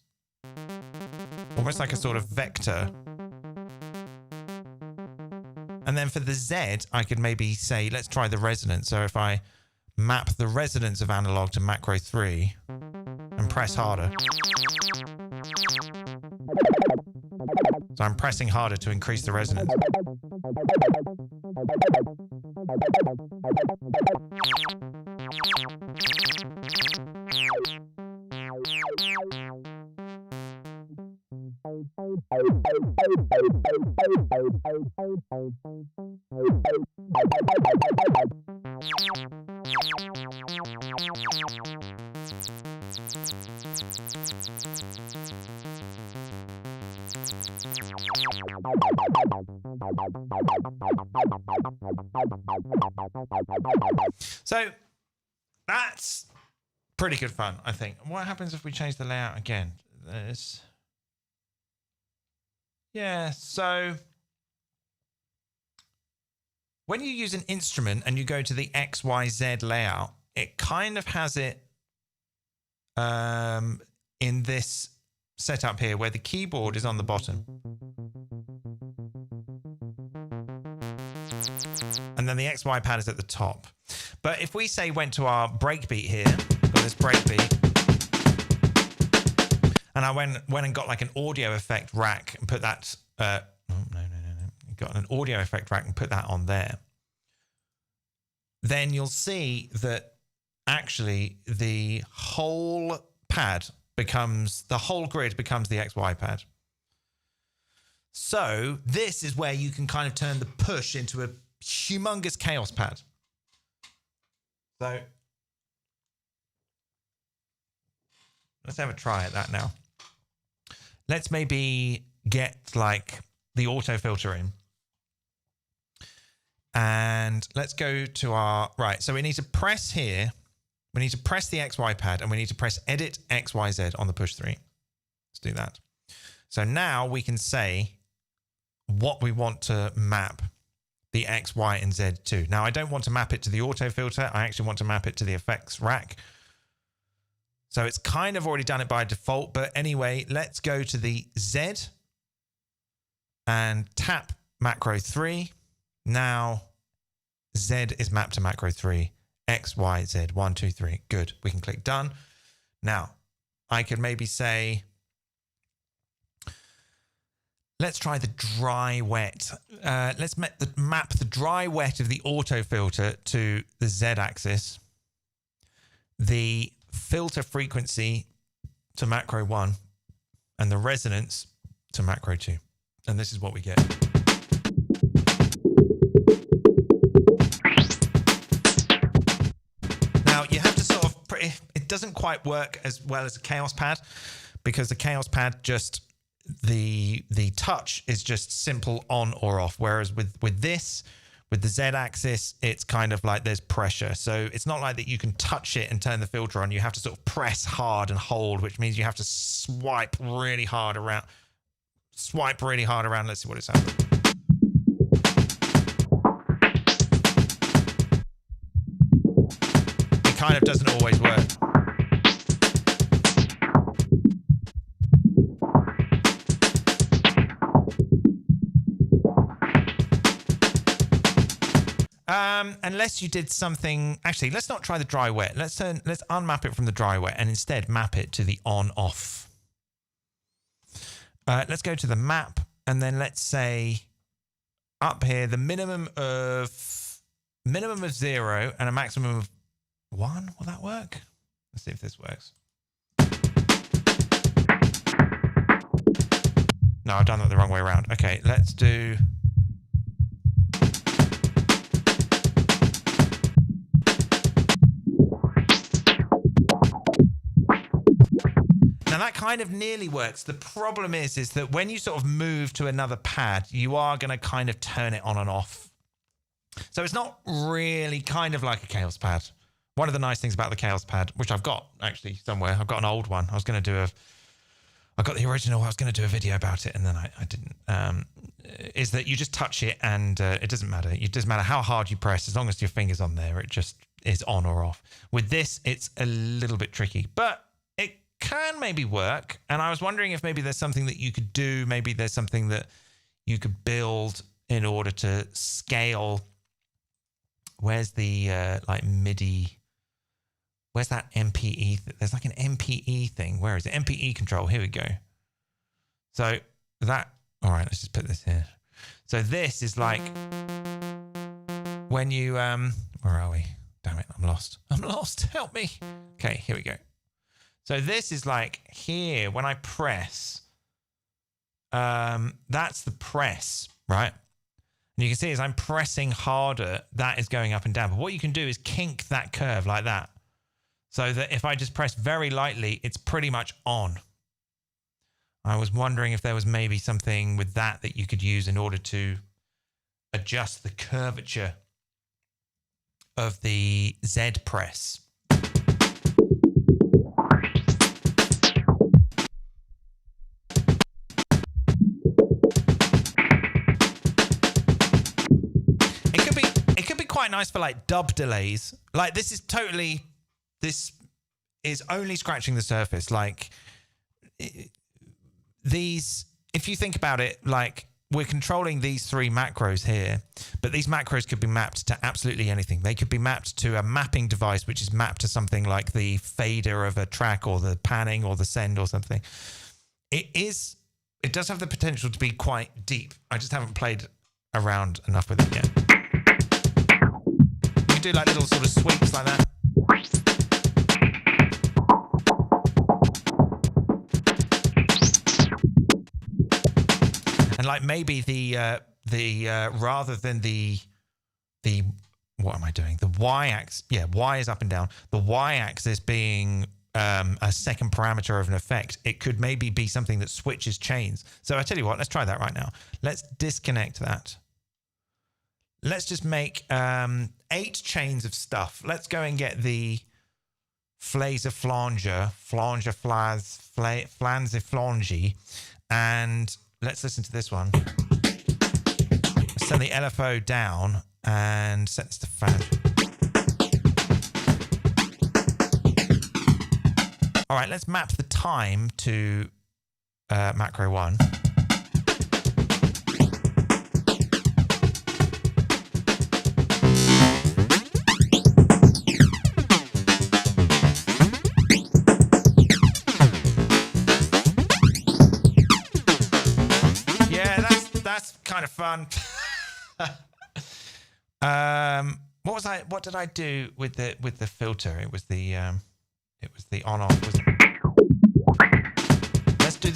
Almost like a sort of vector. And then for the Z, I could maybe say, let's try the resonance. So if I map the resonance of analog to macro 3 and press harder. So I'm pressing harder to increase the resonance. So that's pretty good fun, I think. What happens if we change the layout again? Yeah, so when you use an instrument and you go to the XYZ layout, it kind of has it in this setup here where the keyboard is on the bottom. And then the XY pad is at the top. But if we say went to our breakbeat here, got this breakbeat, and I went and got like an audio effect rack and put that, got an audio effect rack and put that on there, then you'll see that actually the whole pad becomes, the whole grid becomes the XY pad. So this is where you can kind of turn the push into a humongous chaos pad. So let's have a try at that now. Let's maybe get like the auto filter in. And let's go to our, right, so we need to press here. We need to press the XY pad and we need to press edit XYZ on the push 3. Let's do that. So now we can say what we want to map the X, Y, and Z to. Now, I don't want to map it to the auto filter. I actually want to map it to the effects rack. So it's kind of already done it by default. But anyway, let's go to the Z and tap macro 3. Now, Z is mapped to macro 3. X, Y, Z, 1, 2, 3. Good. We can click done. Now, I could maybe say, let's try the dry wet. Let's map the dry wet of the auto filter to the Z axis, the filter frequency to macro 1, and the resonance to macro 2. And this is what we get. Now you have to sort of, it doesn't quite work as well as a chaos pad because the chaos pad just, the touch is just simple on or off, whereas with this, with the Z axis, it's kind of like there's pressure. So it's not like that you can touch it and turn the filter on. You have to sort of press hard and hold, which means you have to swipe really hard around. Let's see what it's happening. It kind of doesn't always work. Unless you did something, actually, let's not try the dry wet. Let's unmap it from the dry wet and instead map it to the on off. Let's go to the map and then let's say up here, the minimum of 0 and a maximum of 1. Will that work? Let's see if this works. No, I've done that the wrong way around. Okay, let's do... Now that kind of nearly works. The problem is that when you sort of move to another pad, you are going to kind of turn it on and off. So it's not really kind of like a chaos pad. One of the nice things about the chaos pad, which I've got actually somewhere, I've got an old one. I got the original. I was going to do a video about it and then I didn't. Is that you just touch it and it doesn't matter. It doesn't matter how hard you press, as long as your finger's on there, it just is on or off. With this, it's a little bit tricky, but can maybe work. And I was wondering if maybe there's something that you could do. Maybe there's something that you could build in order to scale. Where's the like MIDI Where's that MPE? There's like an MPE thing. Where is it? MPE control. Here we go. So that, all right, let's just put this here. So this is like when you, where are we? Damn it, I'm lost. I'm lost. Help me. Okay, here we go. So this is like here, when I press, that's the press, right? And you can see as I'm pressing harder, that is going up and down. But what you can do is kink that curve like that. So that if I just press very lightly, it's pretty much on. I was wondering if there was maybe something with that that you could use in order to adjust the curvature of the Z press. It could be quite nice for like dub delays. Like this is only scratching the surface. Like these, if you think about it, like we're controlling these three macros here, but these macros could be mapped to absolutely anything. They could be mapped to a mapping device, which is mapped to something like the fader of a track or the panning or the send or something. It does have the potential to be quite deep. I just haven't played around enough with it yet. You can do like little sort of sweeps like that. And like maybe the rather than the what am I doing? The y-axis, yeah, y is up and down. The y-axis being a second parameter of an effect. It could maybe be something that switches chains. So I tell you what, let's try that right now. Let's disconnect that. Let's just make 8 chains of stuff. Let's go and get the flanger, flanger, flange, flangy, and let's listen to this one. Send the LFO down and set this to fan. All right, let's map the time to macro 1. Kind of fun. What did I do with the filter? It was the on off, wasn't it? Let's do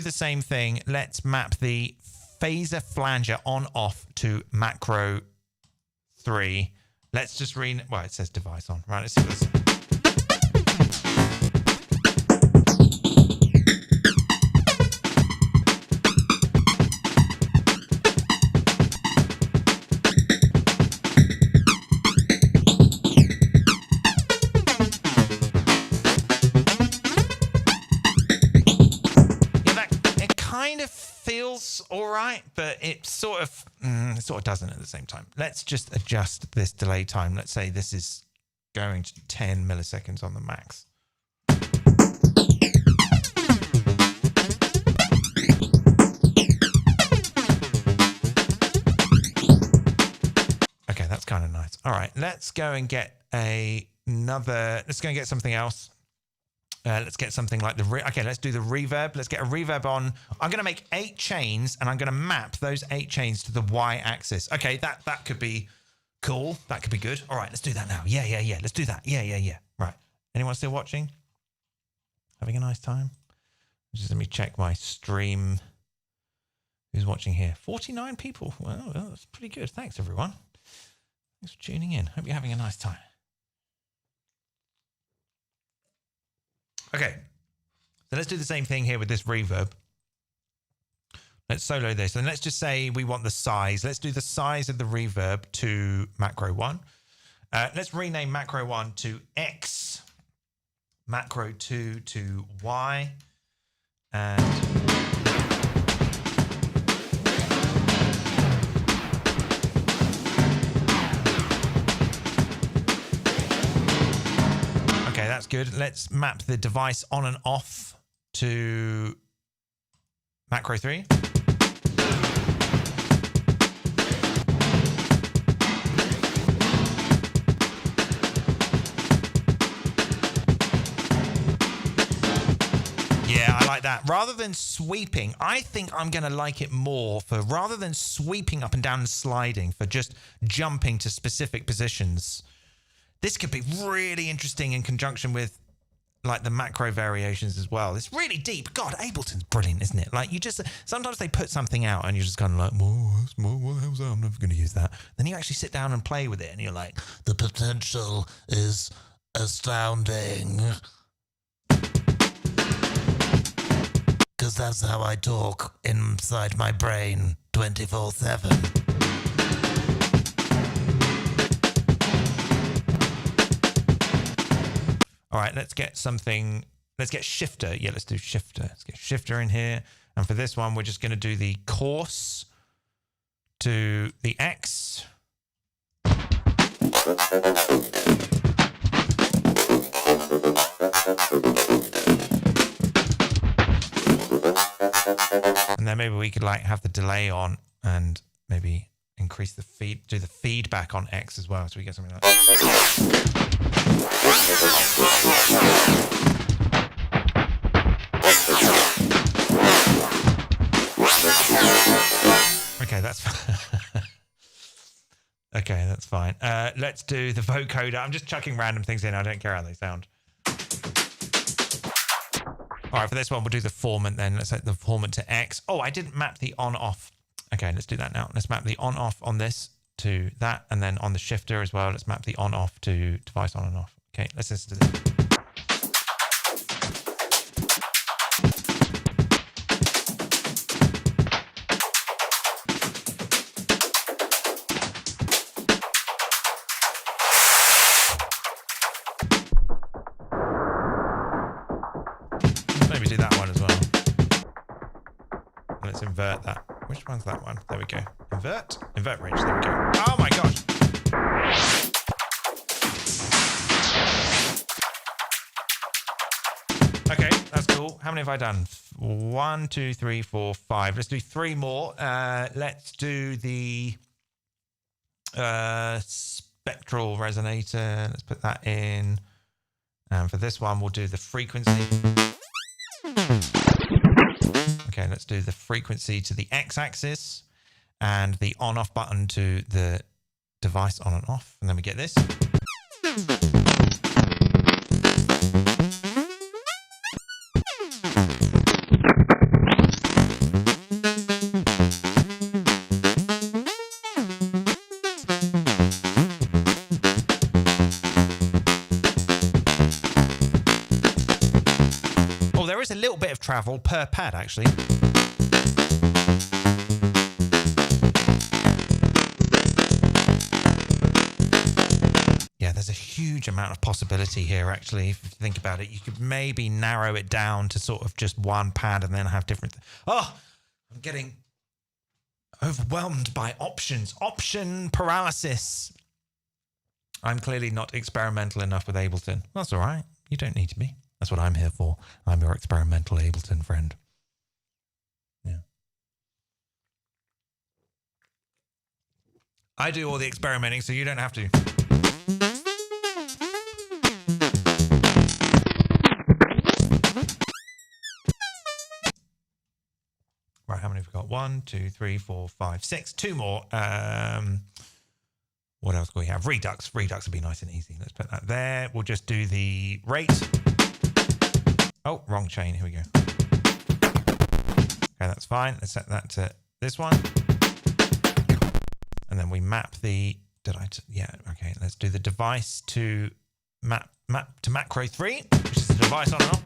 the same thing. Let's map the phaser flanger on off to macro 3. Let's just well, it says device on. Right, let's see what this is. All right, but it sort of doesn't at the same time. Let's just adjust this delay time. Let's say this is going to 10 milliseconds on the max. Okay, that's kind of nice. All right, let's go and get let's go and get something else. Let's get something like okay, let's do the reverb. Let's get a reverb on. I'm going to make 8 chains, and I'm going to map those 8 chains to the y-axis. Okay, that could be cool. That could be good. All right, let's do that now. Yeah. Let's do that. Yeah. Right. Anyone still watching? Having a nice time? Just let me check my stream. Who's watching here? 49 people. Well, that's pretty good. Thanks, everyone. Thanks for tuning in. Hope you're having a nice time. Okay, so let's do the same thing here with this reverb. Let's solo this, and let's just say we want the size. Let's do the size of the reverb to macro 1. Let's rename macro 1 to X, macro 2 to Y, and that's good. Let's map the device on and off to macro 3. like that. Rather than sweeping, I think I'm going to like it more for rather than sweeping up and down and sliding, for just jumping to specific positions. This could be really interesting in conjunction with like the macro variations as well. It's really deep. God, Ableton's brilliant, isn't it? Like you just, sometimes they put something out and you're just kind of like, what the hell's that? I'm never going to use that. Then you actually sit down and play with it and you're like, the potential is astounding. Because that's how I talk inside my brain 24/7. All right, let's get something. Let's get shifter. Yeah, let's do shifter. Let's get shifter in here. And for this one, we're just going to do the coarse to the X. And then maybe we could like have the delay on and maybe increase the feed, do the feedback on X as well. So we get something like that. Okay, that's okay, that's fine. Let's do the vocoder. I'm just chucking random things in. I don't care how they sound. All right, for this one, we'll do the formant then. Let's set the formant to X. Oh, I didn't map the on-off. Okay, let's do that now. Let's map the on-off on this to that, and then on the shifter as well, let's map the on-off to device on and off. Okay, let's listen to this. Maybe do that one as well. Let's invert that. Which one's that one? There we go. Invert range. There we go. Oh my gosh. Okay, that's cool. How many have I done? 1, 2, 3, 4, 5. Let's do 3 more. Let's do the spectral resonator. Let's put that in. And for this one, we'll do the frequency. Okay, let's do the frequency to the X-axis and the on-off button to the device on and off. And then we get this. Oh, there is a little bit of travel per pad, actually. Yeah, there's a huge amount of possibility here, actually. If you think about it, you could maybe narrow it down to sort of just one pad and then have different... Oh, I'm getting overwhelmed by options. Option paralysis. I'm clearly not experimental enough with Ableton. That's all right. You don't need to be. That's what I'm here for. I'm your experimental Ableton friend. Yeah. I do all the experimenting, so you don't have to. Right, how many have we got? 1, 2, 3, 4, 5, 6. 2 more. What else do we have? Redux. Redux will be nice and easy. Let's put that there. We'll just do the rate. Oh, wrong chain. Here we go. Okay, that's fine. Let's set that to this one. And then we map the... yeah, okay. Let's do the device to map to macro 3, which is the device on and off.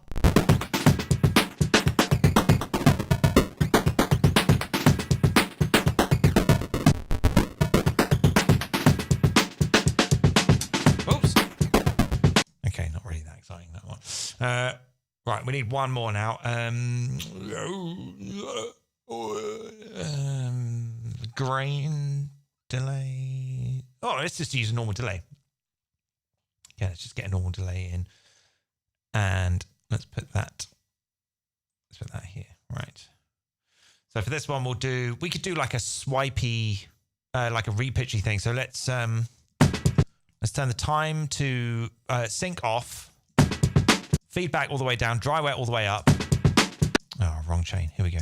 Okay, not really that exciting, that one. Right, we need one more now. Grain delay. Oh, let's just use a normal delay. Okay, let's just get a normal delay in. And let's put that here. Right. So for this one, we could do like a swipey, like a repitchy thing. So let's turn the time to sync off, feedback all the way down, dry wet all the way up. wrong chain. Here we go.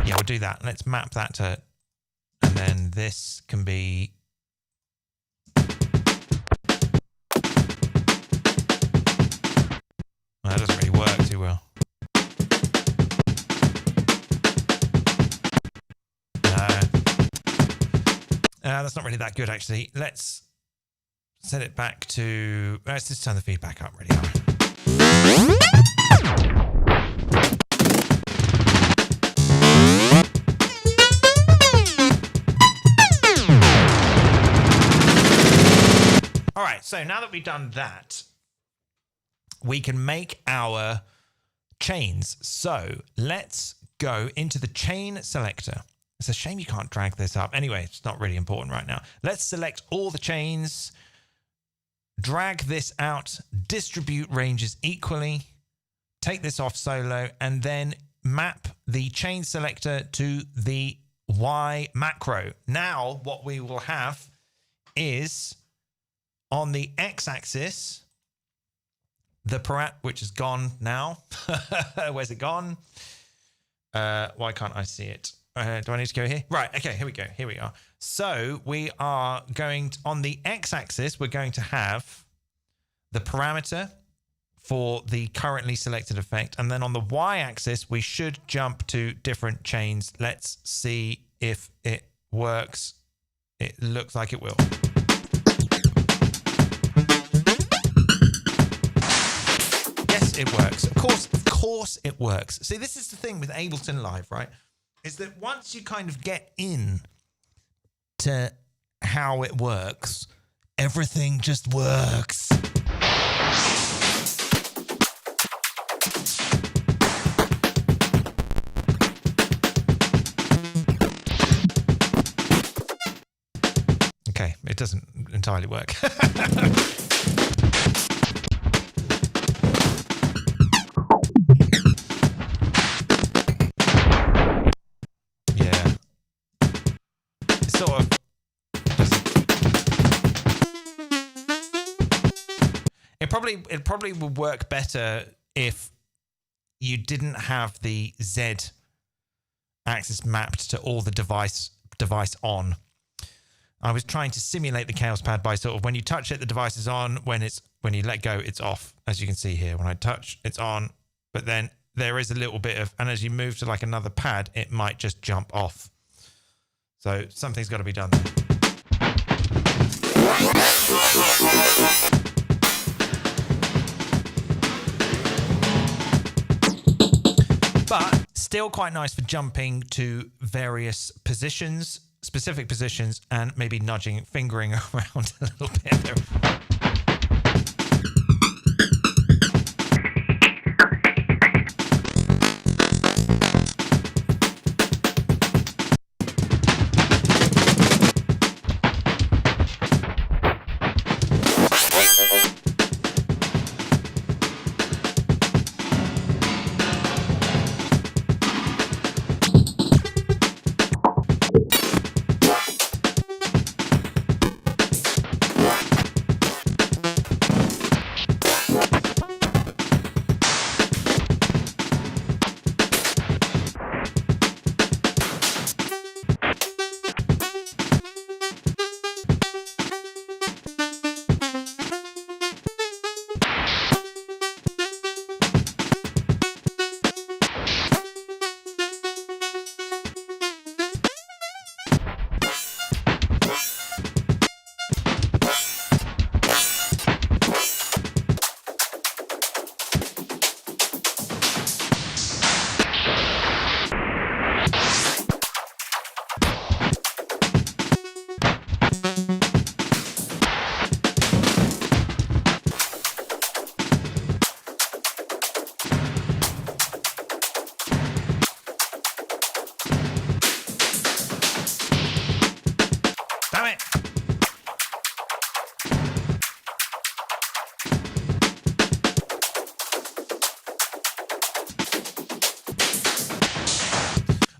Yeah, we'll do that. Let's map that to, and then this can be. Well, that doesn't really work too well. That's not really that good, actually. Let's set it back to... Let's just turn the feedback up really high. All right, so now that we've done that, we can make our chains. So let's go into the chain selector. It's a shame you can't drag this up. Anyway, it's not really important right now. Let's select all the chains, drag this out, distribute ranges equally, take this off solo, and then map the chain selector to the Y macro. Now, what we will have is on the X-axis, the parat, which is gone now. Where's it gone? Why can't I see it? Do I need to go here? Right. Okay. Here we go. Here we are. So we are going to, on the X-axis, we're going to have the parameter for the currently selected effect. And then on the Y-axis, we should jump to different chains. Let's see if it works. It looks like it will. Yes, it works. Of course it works. See, this is the thing with Ableton Live, right? Is that once you kind of get in to how it works, everything just works. Okay, it doesn't entirely work. It probably would work better if you didn't have the Z axis mapped to all the device on. I was trying to simulate the chaos pad by sort of when you touch it, the device is on. When you let go, it's off. As you can see here, when I touch, it's on. But then there is a little bit of, and as you move to like another pad, it might just jump off. So something's got to be done there. But still quite nice for jumping to various positions, specific positions, and maybe nudging, fingering around a little bit there.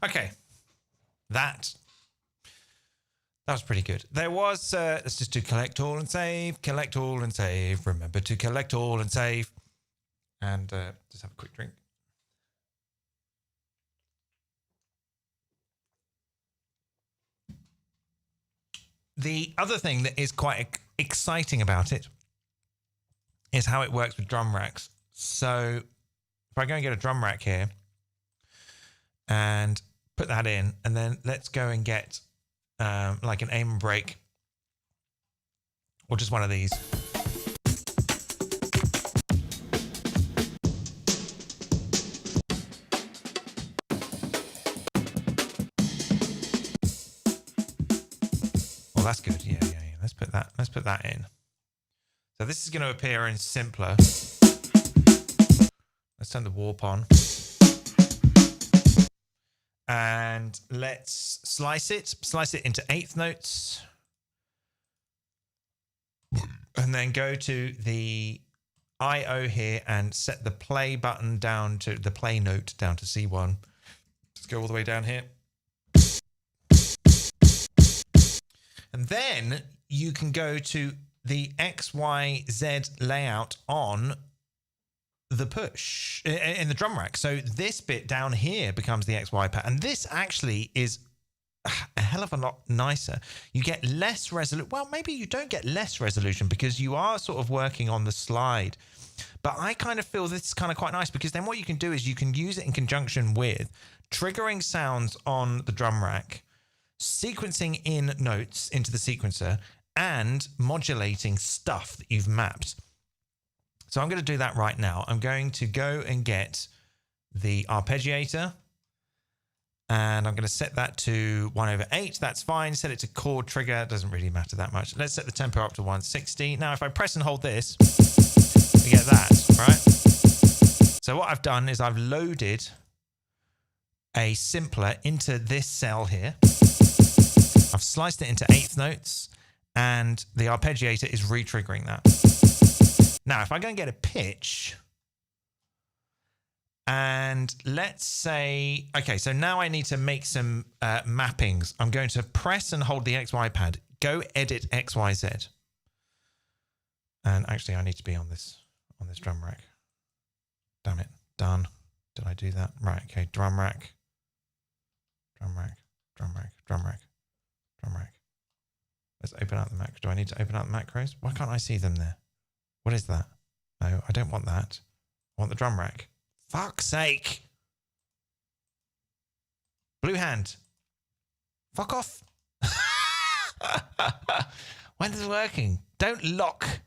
Okay, that was pretty good. There was, let's just do collect all and save, remember to collect all and save. And just have a quick drink. the other thing that is quite exciting about it is how it works with drum racks. So if I go and get a drum rack here and put that in, and then let's go and get like an aim and break, or just one of these. Well, that's good. Yeah. Let's put that in. So this is going to appear in simpler. Let's turn the warp on. And let's slice it into eighth notes. And then go to the I/O here and set the play button down to the play note down to C1. Let's go all the way down here. And then you can go to the XYZ layout on the push in the drum rack. So this bit down here becomes the XY pad. And this actually is a hell of a lot nicer. You get less resolution. Well, maybe you don't get less resolution because you are sort of working on the slide. But I kind of feel this is kind of quite nice, because then what you can do is you can use it in conjunction with triggering sounds on the drum rack, sequencing in notes into the sequencer, and modulating stuff that you've mapped. So I'm going to do that right now. I'm going to go and get the arpeggiator, and I'm going to set that to 1/8. That's fine. Set it to chord trigger. Doesn't really matter that much. Let's set the tempo up to 160. Now, if I press and hold this, we get that, right? So what I've done is I've loaded a simpler into this cell here. I've sliced it into eighth notes, and the arpeggiator is re-triggering that. Now, if I go and get a pitch, and let's say, okay, so now I need to make some mappings. I'm going to press and hold the XY pad, go edit XYZ. And actually, I need to be on this drum rack. Damn it, done. Did I do that? Right, okay, drum rack. Let's open up the macro. Do I need to open up the macros? Why can't I see them there? What is that? No, I don't want that. I want the drum rack. Fuck's sake. Blue hand. Fuck off. When is it working? Don't lock.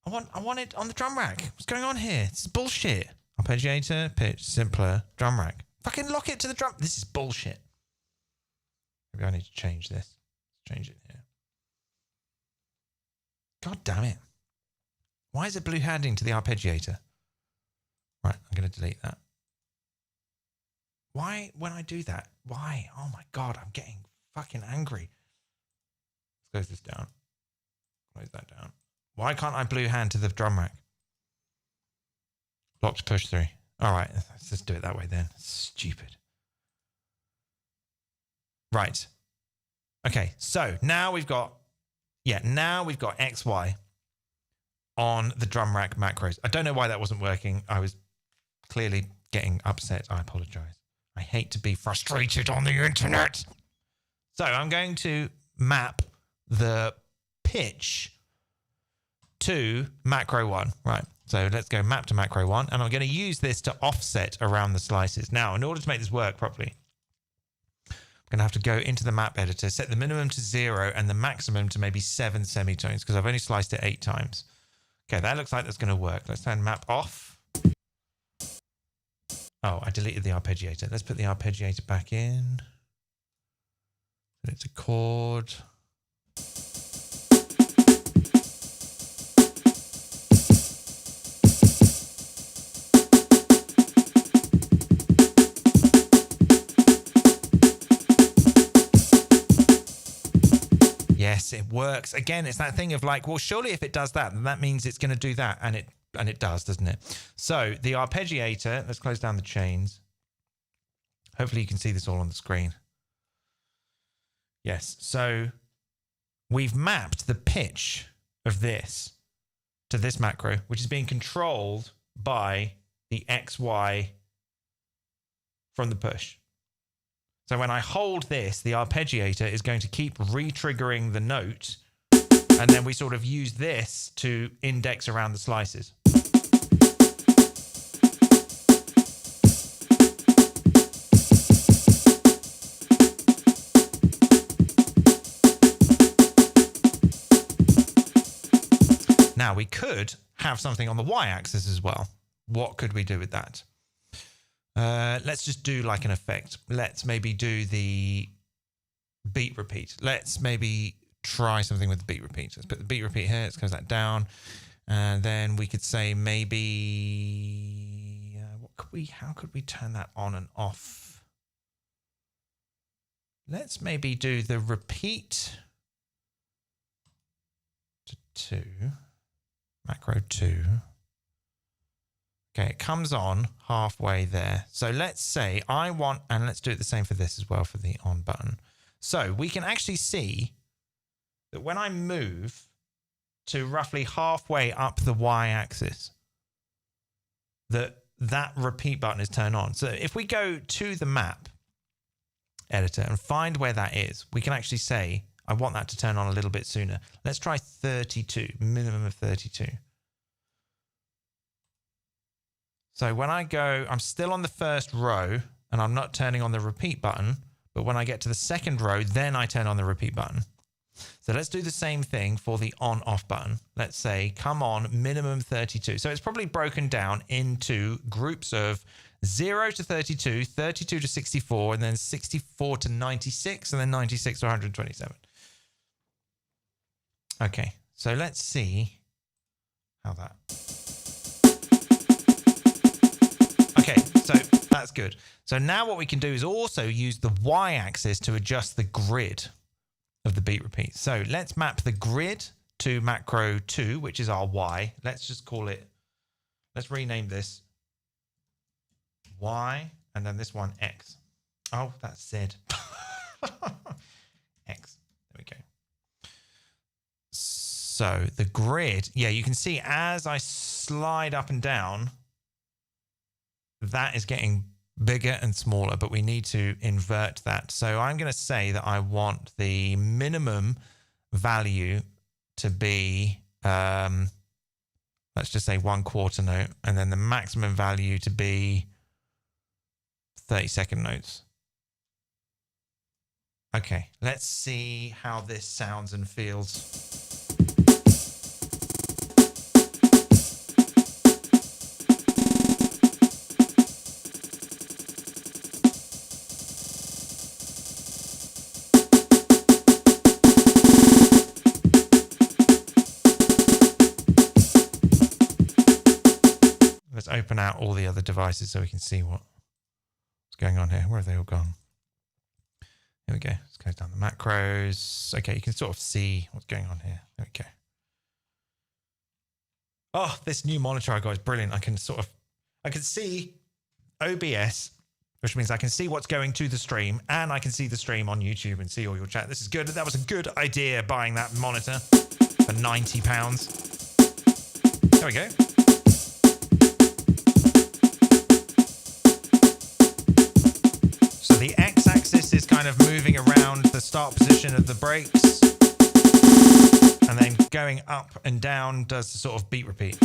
I want it on the drum rack. What's going on here? This is bullshit. Arpeggiator, pitch, simpler, drum rack. Fucking lock it to the drum. This is bullshit. Maybe I need to change this. Change it here. God damn it. Why is it blue handing to the arpeggiator? Right, I'm going to delete that. Why, when I do that? Why? Oh my God, I'm getting fucking angry. Let's close this down. Close that down. Why can't I blue hand to the drum rack? Locked push through. All right, let's just do it that way then. Stupid. Right. Okay, so now we've got, XY on the drum rack macros. I don't know why that wasn't working. I was clearly getting upset. I apologize. I hate to be frustrated on the internet. So I'm going to map the pitch to macro 1. Right. So let's go map to macro 1. And I'm going to use this to offset around the slices. Now, in order to make this work properly, I'm going to have to go into the map editor, set the minimum to 0 and the maximum to maybe 7 semitones, because I've only sliced it 8 times. Okay, that looks like that's going to work. Let's turn map off. Oh, I deleted the arpeggiator. Let's put the arpeggiator back in. Set it to chord. Yes, it works. Again, it's that thing of like, well, surely if it does that, then that means it's going to do that. And it does, doesn't it? So the arpeggiator, let's close down the chains. Hopefully you can see this all on the screen. Yes. So we've mapped the pitch of this to this macro, which is being controlled by the XY from the push. So when I hold this, the arpeggiator is going to keep re-triggering the note, and then we sort of use this to index around the slices. Now we could have something on the y-axis as well. What could we do with that? Let's just do like an effect. Let's maybe do the beat repeat. Let's maybe try something with the beat repeat. Let's put the beat repeat here. Let's close that down. And then we could say maybe, how could we turn that on and off? Let's maybe do the repeat to 2, macro 2. Okay, it comes on halfway there. So let's say I want, and let's do it the same for this as well, for the on button. So we can actually see that when I move to roughly halfway up the y-axis, that repeat button is turned on. So if we go to the map editor and find where that is, we can actually say, I want that to turn on a little bit sooner. Let's try 32, minimum of 32. So when I go, I'm still on the first row and I'm not turning on the repeat button, but when I get to the second row, then I turn on the repeat button. So let's do the same thing for the on-off button. Let's say, come on, minimum 32. So it's probably broken down into groups of 0 to 32, 32 to 64, and then 64 to 96, and then 96 to 127. Okay, so let's see how that... Okay, so that's good. So now what we can do is also use the y-axis to adjust the grid of the beat repeat. So let's map the grid to macro 2, which is our y. Let's just call it, let's rename this y, and then this one x. Oh, that's Z. X. There we go. So the grid, yeah, you can see as I slide up and down, that is getting bigger and smaller, but we need to invert that. So I'm going to say that I want the minimum value to be, let's just say 1/4 note, and then the maximum value to be 30-second notes. Okay, let's see how this sounds and feels. Let's open out all the other devices so we can see what's going on here. Where have they all gone? Here we go. Let's go down the macros. Okay, you can sort of see what's going on here. There we go. Oh, this new monitor I got is brilliant. I can see OBS, which means I can see what's going to the stream, and I can see the stream on YouTube and see all your chat. This is good. That was a good idea, buying that monitor for £90. There we go. So the x-axis is kind of moving around the start position of the brakes, and then going up and down does the sort of beat repeat.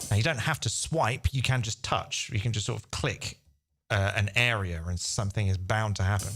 Now you don't have to swipe, you can just touch. You can just sort of click an area and something is bound to happen.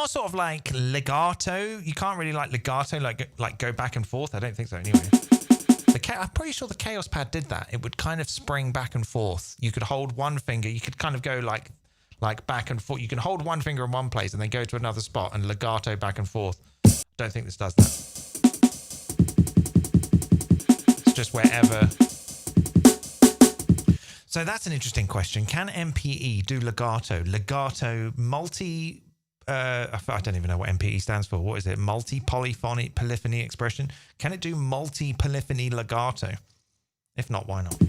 Sort of like legato. You can't really like legato, like go back and forth. I don't think so anyway. I'm pretty sure the Chaos Pad did that. It would kind of spring back and forth. You could hold one finger. You could kind of go like back and forth. You can hold one finger in one place and then go to another spot and legato back and forth. Don't think this does that. just wherever. So that's an interesting question. Can MPE do legato? Legato multi... I don't even know what MPE stands for. What is it? Multi-polyphony polyphony expression? Can it do multi-polyphony legato? If not, why not?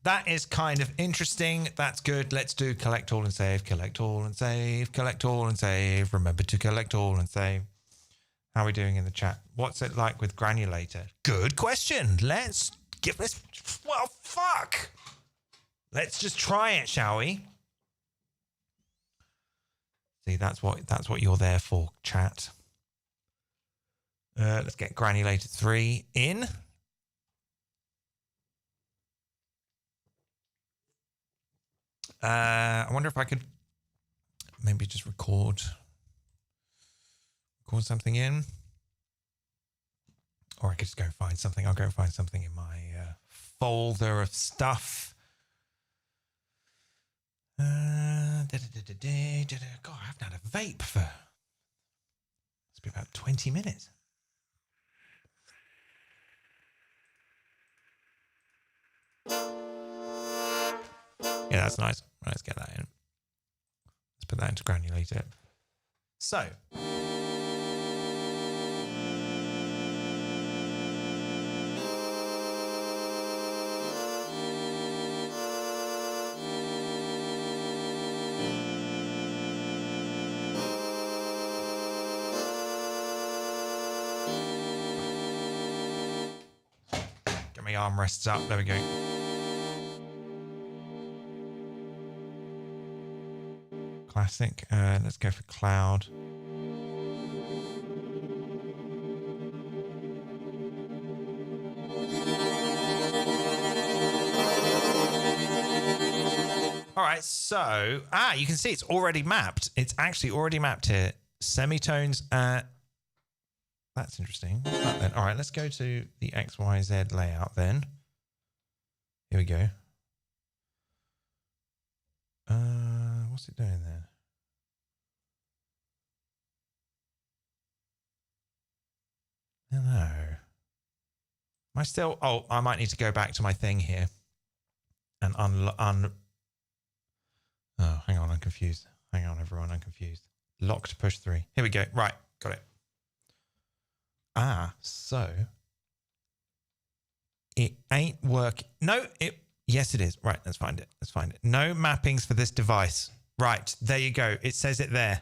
That is kind of interesting. That's good. Let's do collect all and save, collect all and save, collect all and save. Remember to collect all and save. How are we doing in the chat? What's it like with Granulator? Good question. Let's give this... Well, fuck. Let's just try it, shall we? See, that's what you're there for, chat. Let's get Granulator 3 in. I wonder if I could maybe just record something in, or I could just go and find something. I'll go and find something in my folder of stuff. God, I haven't had a vape for it's been about 20 minutes. Yeah, that's nice. Let's get that in. Let's put that into Granulator. So. Get my armrests up. There we go. Classic. Let's go for cloud. All right, so you can see it's already mapped. It's actually already mapped here. Semitones. That's interesting. Right, then. All right, let's go to the XYZ layout then. Here we go. What's it doing there? No. Am I still... Oh, I might need to go back to my thing here. And oh, hang on, I'm confused. Hang on, everyone, I'm confused. Lock to push 3. Here we go. Right, got it. So... It ain't working. No, it... Yes, it is. Right, let's find it. Let's find it. No mappings for this device. Right, there you go. It says it there.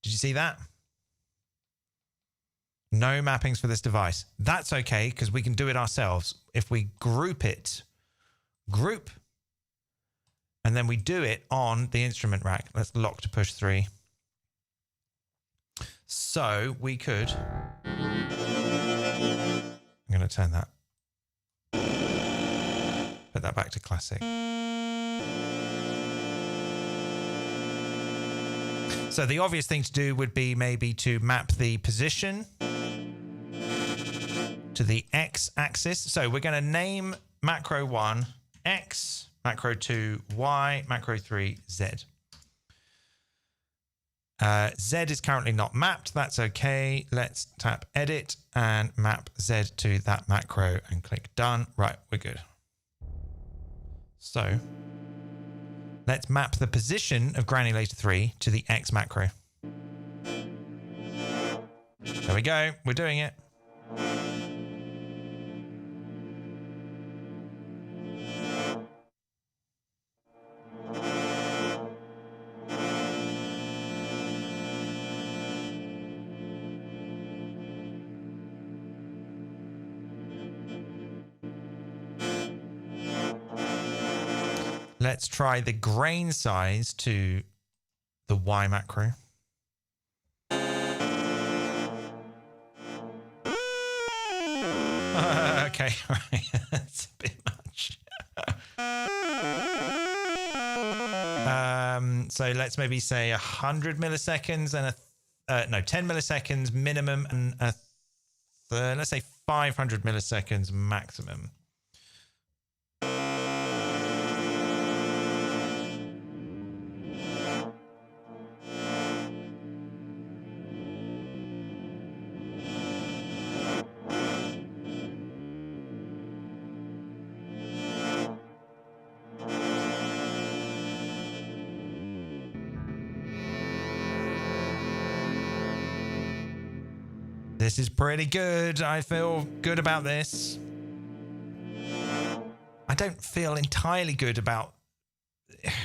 Did you see that? No mappings for this device. That's okay, because we can do it ourselves. If we group it, and then we do it on the instrument rack. Let's lock to push 3. So we could... I'm going to turn that. Put that back to classic. So the obvious thing to do would be maybe to map the position to the X axis. So we're going to name macro 1 X, macro 2 Y, macro 3 Z. Z is currently not mapped. That's okay. Let's tap edit and map Z to that macro and click done. Right, we're good. So let's map the position of Granulator 3 to the X macro. There we go. We're doing it. Let's try the grain size to the Y macro. Okay, right. That's a bit much. So let's maybe say 100 milliseconds and 10 milliseconds minimum, and let's say 500 milliseconds maximum. This is pretty good. I feel good about this. I don't feel entirely good about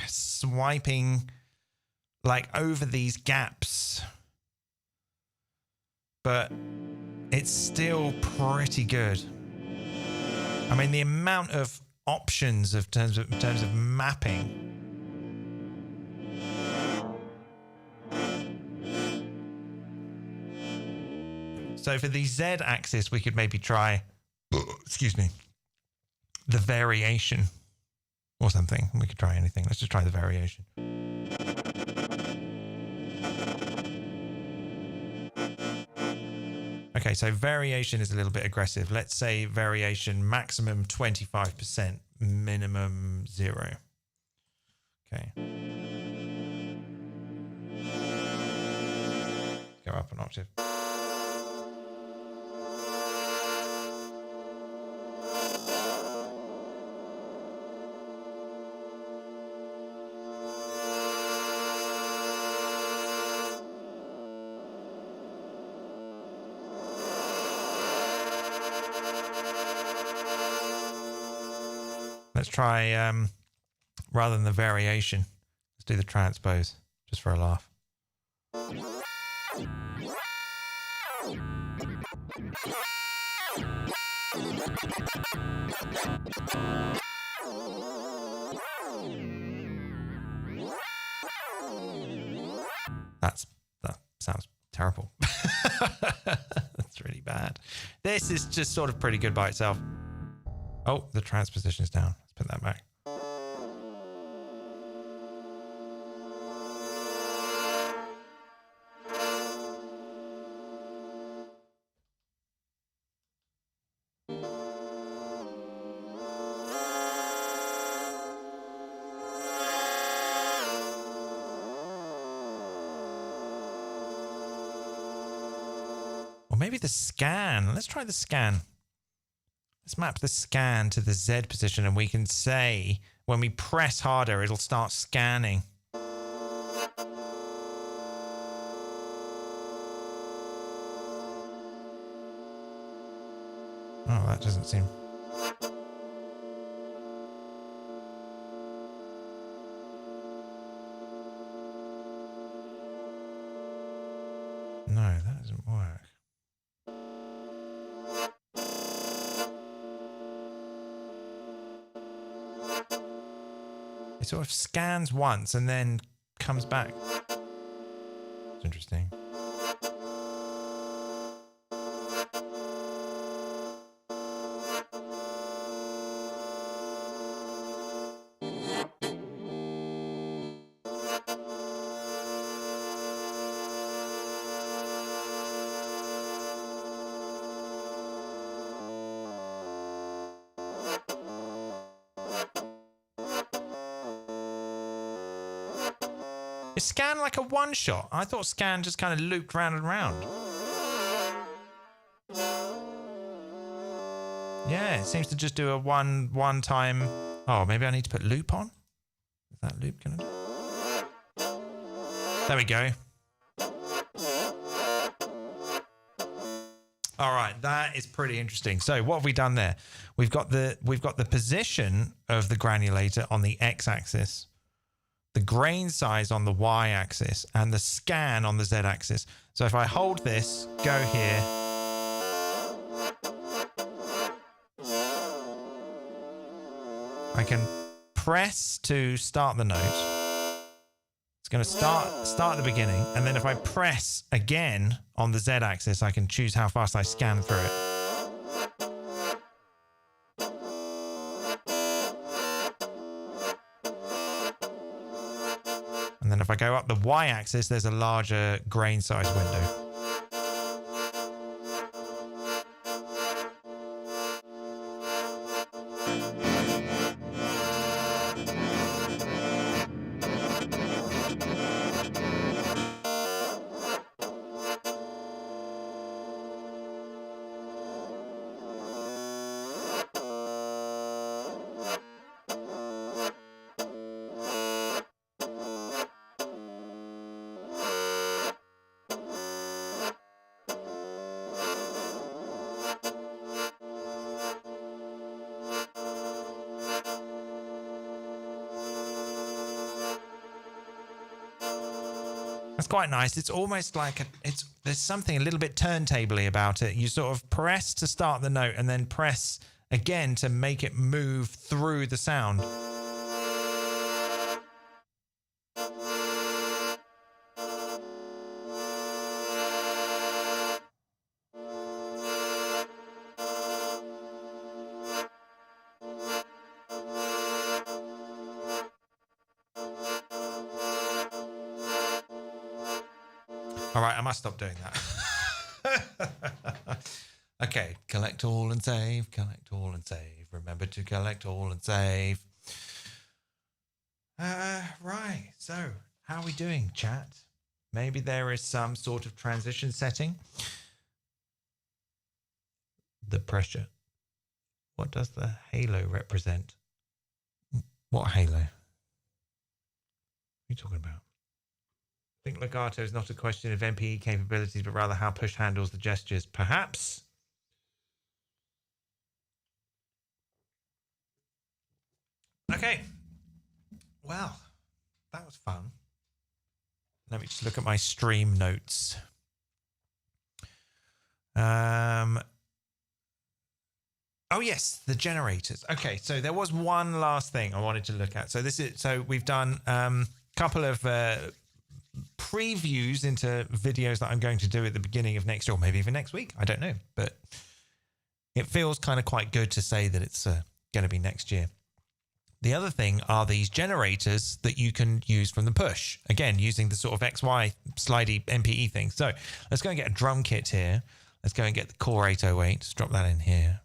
swiping like over these gaps, but it's still pretty good. I mean, the amount of options in terms of mapping. So for the Z axis, we could maybe try, excuse me, the variation or something. We could try anything. Let's just try the variation. Okay, so variation is a little bit aggressive. Let's say variation maximum 25%, minimum 0. Okay. Go up an octave. Let's try, rather than the variation, let's do the transpose, just for a laugh. That sounds terrible. That's really bad. This is just sort of pretty good by itself. Oh, the transposition is down. Let's put that back. Or maybe the scan. Let's try the scan. Let's map the scan to the Z position, and we can say when we press harder, it'll start scanning. Oh, that doesn't seem... No, that doesn't work. It sort of scans once and then comes back. It's interesting. Is scan like a one shot? I thought scan just kind of looped round and round. Yeah, it seems to just do a one time. Oh, maybe I need to put loop on? Is that loop gonna do? There we go. All right, that is pretty interesting. So what have we done there? We've got the position of the granulator on the x-axis, the grain size on the y-axis, and the scan on the z-axis. So if I hold this, go here, I can press to start the note, it's going to start at the beginning. And then if I press again on the Z axis, I can choose how fast I scan through it. And then if I go up the Y axis, there's a larger grain size window. That's quite nice. It's almost like there's something a little bit turntable-y about it. You sort of press to start the note and then press again to make it move through the sound. All right, I must stop doing that. Okay, collect all and save, collect all and save. Remember to collect all and save. Right, so how are we doing, chat? Maybe there is some sort of transition setting. The pressure. What does the halo represent? What halo? What are you talking about? I think legato is not a question of MPE capabilities, but rather how push handles the gestures. Perhaps. Okay. Well, that was fun. Let me just look at my stream notes. Oh yes, the generators. Okay, so there was one last thing I wanted to look at. So we've done a couple of previews into videos that I'm going to do at the beginning of next year, or maybe even next week. I don't know, but it feels kind of quite good to say that it's going to be next year. The other thing are these generators that you can use from the push. Again, using the sort of XY slidey MPE thing. So let's go and get a drum kit here. Let's go and get the Core 808. Just drop that in here.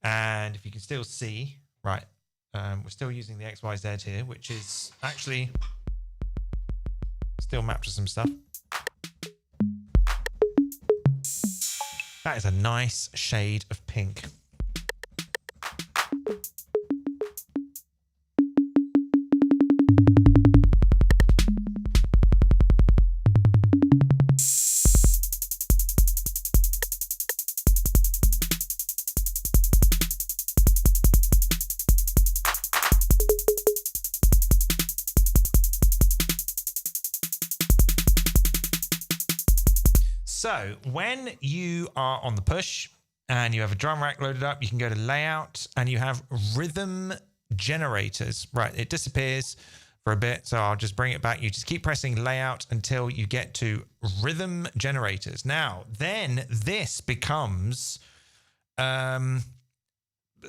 And if you can still see, right, we're still using the XYZ here, which is actually still mapped to some stuff. That is a nice shade of pink. So when you are on the push and you have a drum rack loaded up, you can go to layout and you have rhythm generators. Right, it disappears for a bit, so I'll just bring it back. You just keep pressing layout until you get to rhythm generators. Now, then this becomes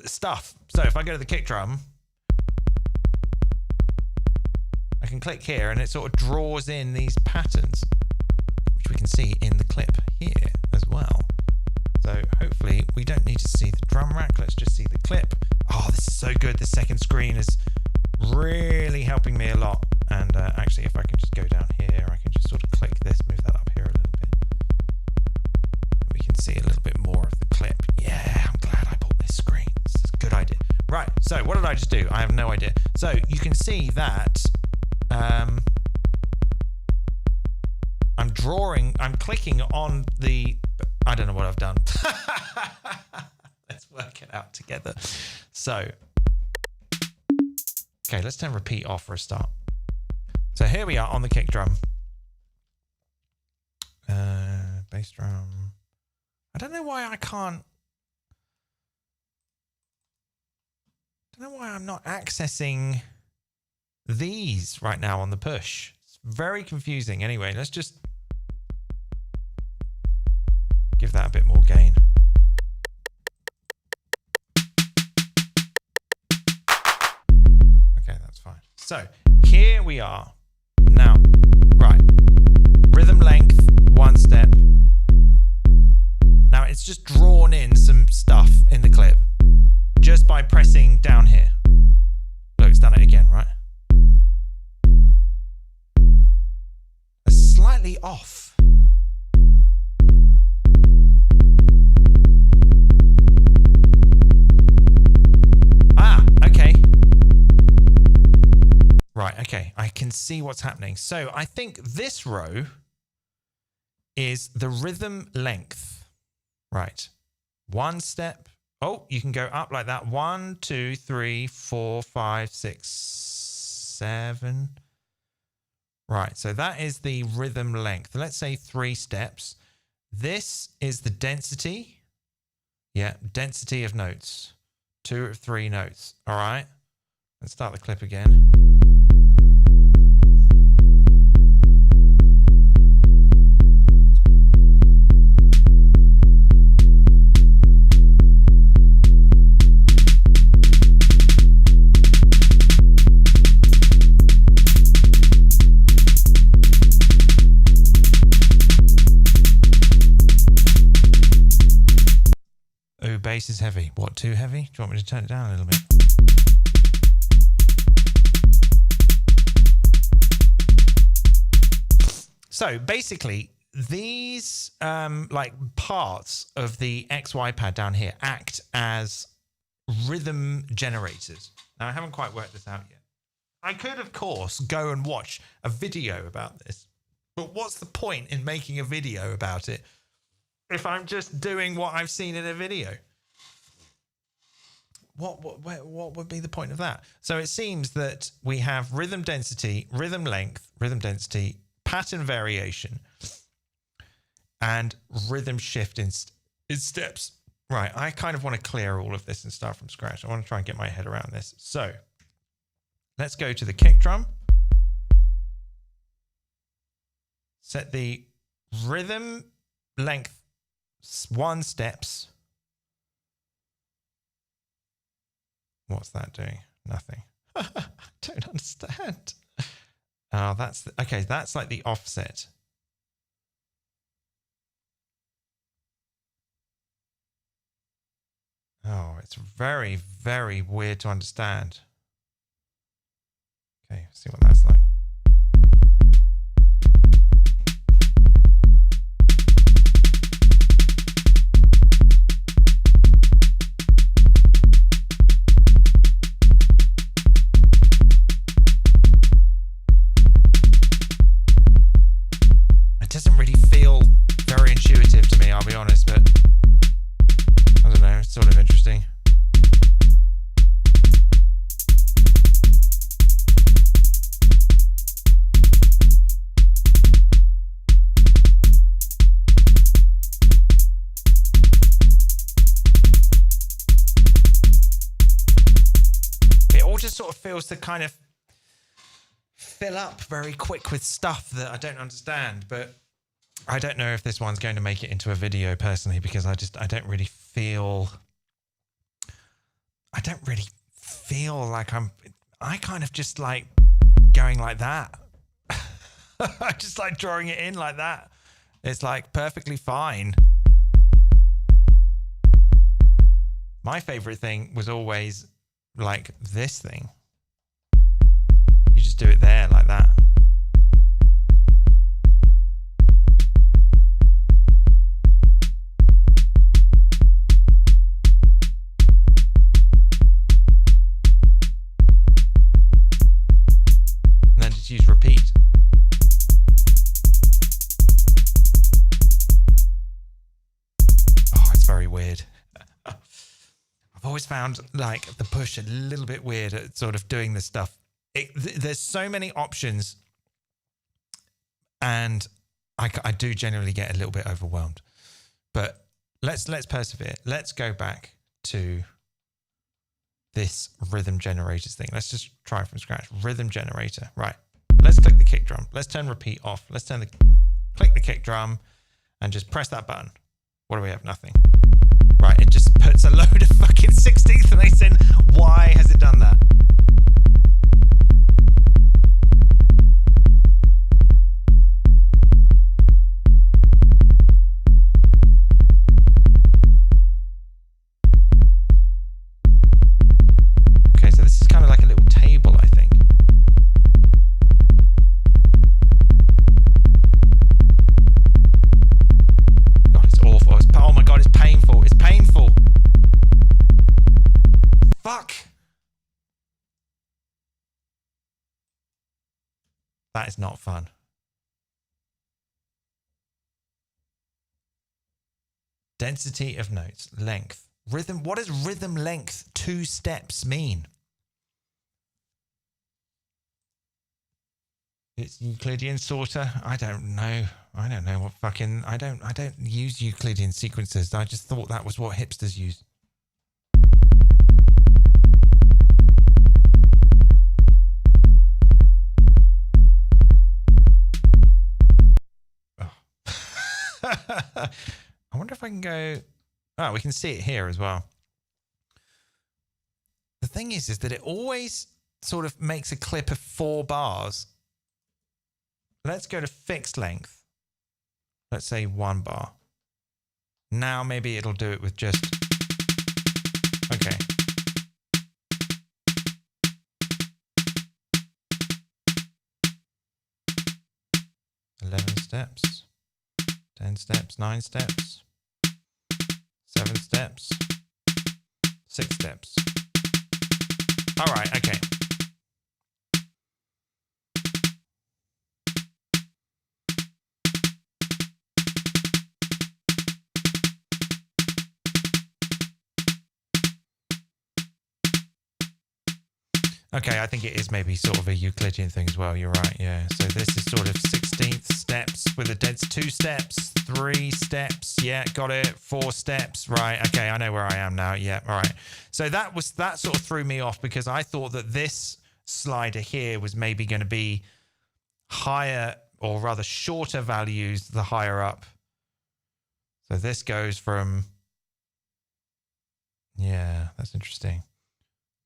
stuff. So if I go to the kick drum, I can click here and it sort of draws in these patterns, which we can see in the clip here as well. So hopefully we don't need to see the drum rack. Let's just see the clip. Oh, this is so good. The second screen is really helping me a lot. And actually, if I can just go down here, I can just sort of click this, move that up here a little bit. We can see a little bit more of the clip. Yeah, I'm glad I bought this screen. This is a good idea. Right, so what did I just do? I have no idea. So you can see that I'm clicking on the, I don't know what I've done. Let's work it out together. So, okay, let's turn repeat off for a start. So here we are on the kick drum. Bass drum. I don't know why I can't. don't know why I'm not accessing these right now on the push. It's very confusing. Anyway, let's just give that a bit more gain. Okay, that's fine. So here we are. Now, right. Rhythm length, 1 step. Now it's just drawn in some stuff in the clip just by pressing down here. Look, it's done it again, right? It's slightly off. Ah, okay. Right, okay. I can see what's happening. So I think this row is the rhythm length. Right. 1 step. Oh, you can go up like that. 1, 2, 3, 4, 5, 6, 7. Right. So that is the rhythm length. Let's say 3 steps. This is the density. Yeah. Density of notes. 2 or 3 notes. All right. Let's start the clip again. Oh, bass is heavy. What, too heavy? Do you want me to turn it down a little bit? So basically, these like parts of the XY pad down here act as rhythm generators. Now, I haven't quite worked this out yet. I could, of course, go and watch a video about this. But what's the point in making a video about it if I'm just doing what I've seen in a video? What would be the point of that? So it seems that we have rhythm density, rhythm length, rhythm density, pattern variation, and rhythm shift in steps. Right, I kind of want to clear all of this and start from scratch. I want to try and get my head around this. So let's go to the kick drum. Set the rhythm length 1 steps. What's that doing? Nothing. I don't understand. Oh, that's okay. That's like the offset. Oh, it's very, very weird to understand. Okay, see what that's like. Doesn't really feel very intuitive to me, I'll be honest, but I don't know, it's sort of interesting. It all just sort of feels to kind of fill up very quick with stuff that I don't understand, but I don't know if this one's going to make it into a video personally, because I don't really feel like I kind of just like going like that. I just like drawing it in like that. It's like perfectly fine. My favorite thing was always like this thing. You just do it there like that. Use repeat. Oh, it's very weird. I've always found like the push a little bit weird at sort of doing this stuff. There's so many options, and I do generally get a little bit overwhelmed. But let's persevere. Let's go back to this rhythm generators thing. Let's just try from scratch. Rhythm generator. Right. Let's click the kick drum. Let's turn repeat off. Let's click the kick drum and just press that button. What do we have? Nothing. Right. It just puts a load of fucking 16th notes in. Why has it done that? That is not fun. Density of notes, length, rhythm. What does rhythm length 2 steps mean? It's Euclidean sorter. I don't know. I don't know what fucking. I don't use Euclidean sequences. I just thought that was what hipsters use. I wonder if I can go. Oh, we can see it here as well. The thing is that it always sort of makes a clip of 4 bars. Let's go to fixed length. Let's say 1 bar. Now maybe it'll do it with just. Okay. Steps, 10 steps, 9 steps, 7 steps, 6 steps. All right, okay. Okay, I think it is maybe sort of a Euclidean thing as well. You're right, yeah. So this is sort of 16th steps with a dense 2 steps, 3 steps. Yeah, got it. 4 steps. Right. Okay, I know where I am now. Yeah, all right. So that sort of threw me off because I thought that this slider here was maybe going to be higher or rather shorter values the higher up. So this goes from. Yeah, that's interesting.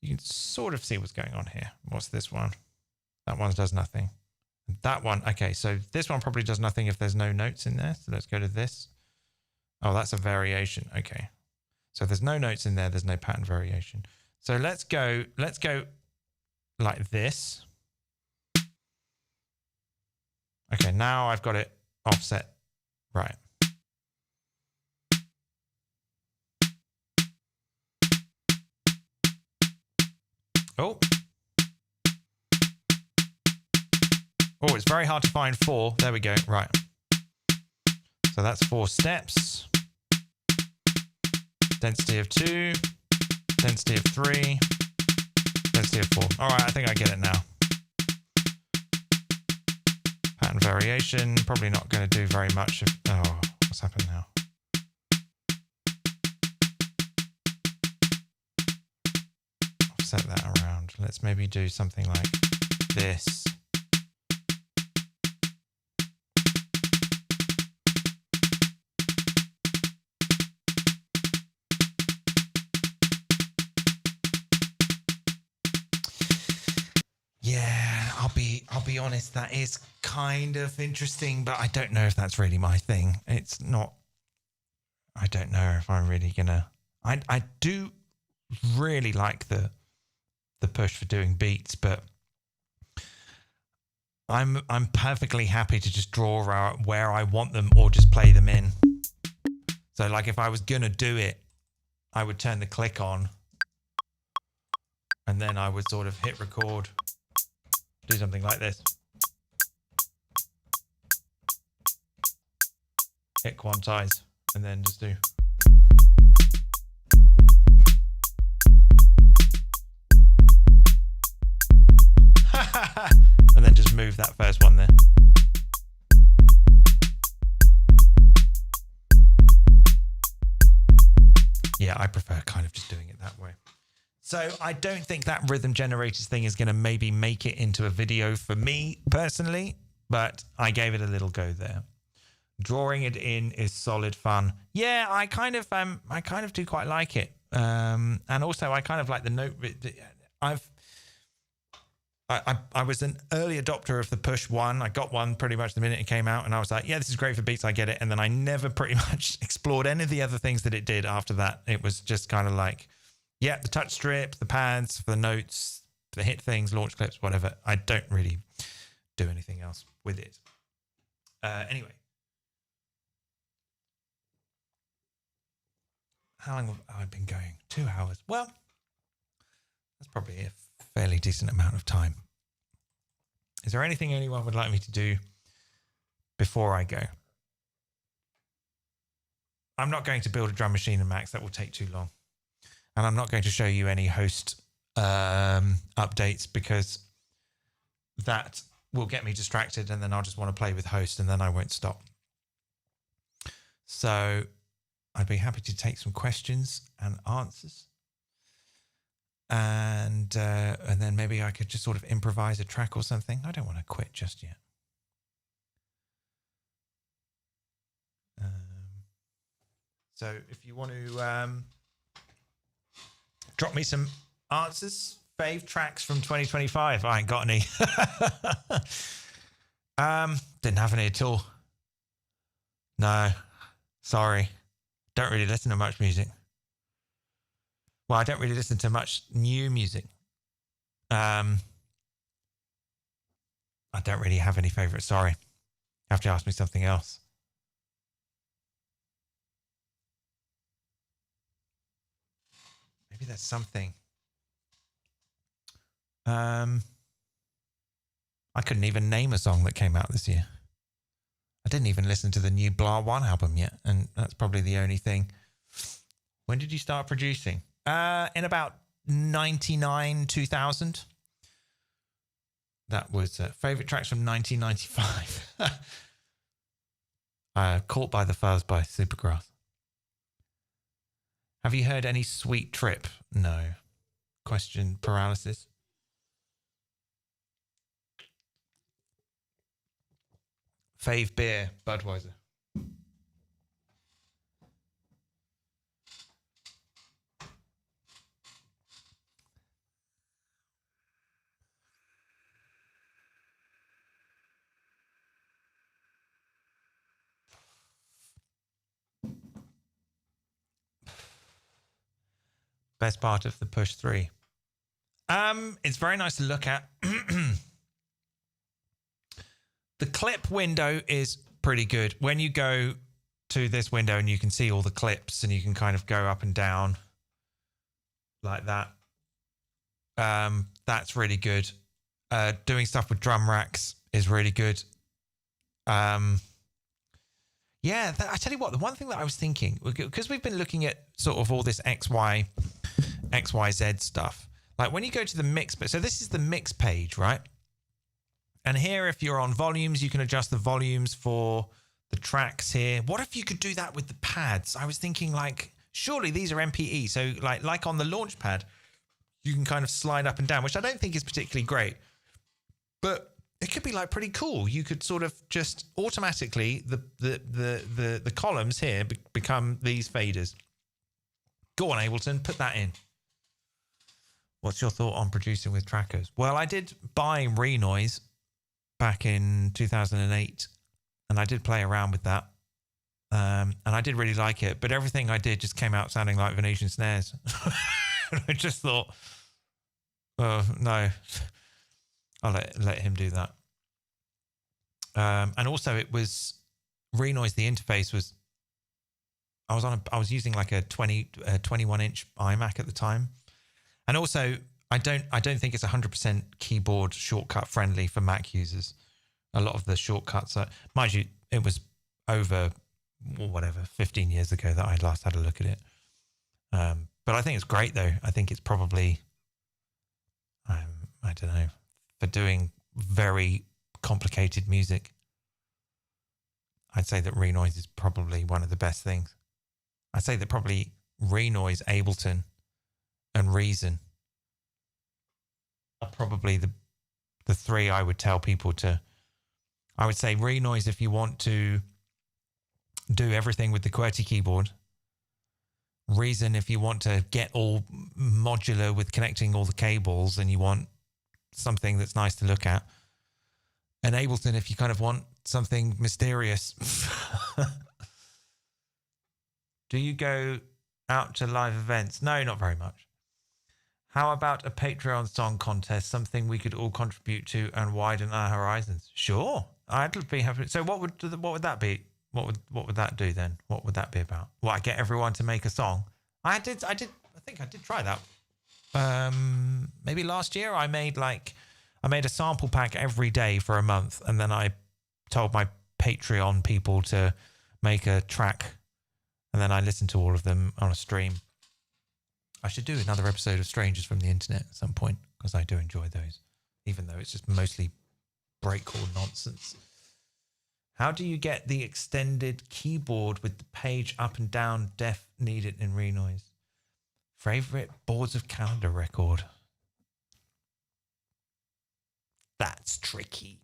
You can sort of see what's going on here. What's this one? That one does nothing. That one, okay, so this one probably does nothing if there's no notes in there. So let's go to this. Oh, that's a variation. Okay. So if there's no notes in there, there's no pattern variation. So let's go like this. Okay, now I've got it offset. Right. Oh. Oh, it's very hard to find 4. There we go. Right. So that's 4 steps. Density of 2. Density of 3. Density of 4. All right, I think I get it now. Pattern variation. Probably not going to do very much. Oh, what's happened now? Offset that around. Let's maybe do something like this. Yeah, I'll be honest, that is kind of interesting, but I don't know if that's really my thing. It's not. I don't know if I'm really gonna. I do really like the push for doing beats, but I'm perfectly happy to just draw out where I want them or just play them in. So like if I was gonna do it, I would turn the click on and then I would sort of hit record, do something like this. Hit quantize and then just do. And then just move that first one there. Yeah, I prefer kind of just doing it that way. So I don't think that rhythm generators thing is going to maybe make it into a video for me personally, but I gave it a little go there. Drawing it in is solid fun. Yeah, I kind of do quite like it. And also I kind of like the note. I was an early adopter of the push one. I got one pretty much the minute it came out, and I was like, yeah, this is great for beats. I get it. And then I never pretty much explored any of the other things that it did after that. It was just kind of like, yeah, the touch strip, the pads for the notes, the hit things, launch clips, whatever. I don't really do anything else with it. Anyway. How long have I been going? 2 hours. Well, that's probably a fairly decent amount of time. Is there anything anyone would like me to do before I go? I'm not going to build a drum machine in Max. That will take too long. And I'm not going to show you any host updates because that will get me distracted and then I'll just want to play with host and then I won't stop. So I'd be happy to take some questions and answers. And then maybe I could just sort of improvise a track or something. I don't want to quit just yet. So if you want to drop me some answers, fave tracks from 2025. I ain't got any. Didn't have any at all. No, sorry. Don't really listen to much music. Well, I don't really listen to much new music. I don't really have any favorites. Sorry. You have to ask me something else. Maybe that's something. I couldn't even name a song that came out this year. I didn't even listen to the new Blah One album yet, and that's probably the only thing. When did you start producing? In about 99, 2000. That was favorite tracks from 1995. Caught by the Fuzz by Supergrass. Have you heard any Sweet Trip? No. Question paralysis. Fave beer, Budweiser. Best part of the Push 3. It's very nice to look at. The clip window is pretty good. When you go to this window and you can see all the clips and you can kind of go up and down like that. That's really good. Doing stuff with drum racks is really good. Yeah, I tell you what, the one thing that I was thinking, because we've been looking at sort of all this XYZ stuff. Like when you go to the mix, so this is the mix page, right? And here, if you're on volumes, you can adjust the volumes for the tracks here. What if you could do that with the pads? I was thinking like, surely these are MPE. So like on the launch pad, you can kind of slide up and down, which I don't think is particularly great, but it could be like pretty cool. You could sort of just automatically, the columns here become these faders. Go on, Ableton, put that in. What's your thought on producing with trackers? Well, I did buy Renoise back in 2008, and I did play around with that. And I did really like it, but everything I did just came out sounding like Venetian snares. I just thought, oh, no, I'll let him do that. And also it was Renoise, the interface was, I was using like a 21-inch iMac at the time. And also, I don't think it's 100% keyboard shortcut friendly for Mac users. A lot of the shortcuts are, mind you, it was over, whatever, 15 years ago that I last had a look at it. But I think it's great though. I think it's probably, I don't know, for doing very complicated music, I'd say that Renoise is probably one of the best things. I'd say that probably Renoise, Ableton, and Reason probably the three I would tell people to. I would say Renoise if you want to do everything with the QWERTY keyboard. Reason if you want to get all modular with connecting all the cables and you want something that's nice to look at. And Ableton if you kind of want something mysterious. Do you go out to live events? No, not very much. How about a Patreon song contest, something we could all contribute to and widen our horizons? Sure, I'd be happy. So what would that be? What would that do then? What would that be about? What, I get everyone to make a song? I think I did try that. Maybe last year I made a sample pack every day for a month, and then I told my Patreon people to make a track, and then I listened to all of them on a stream. I should do another episode of Strangers from the Internet at some point, because I do enjoy those, even though it's just mostly breakcore nonsense. How do you get the extended keyboard with the page up and down def needed in Renoise? Favorite boards of calendar record? That's tricky.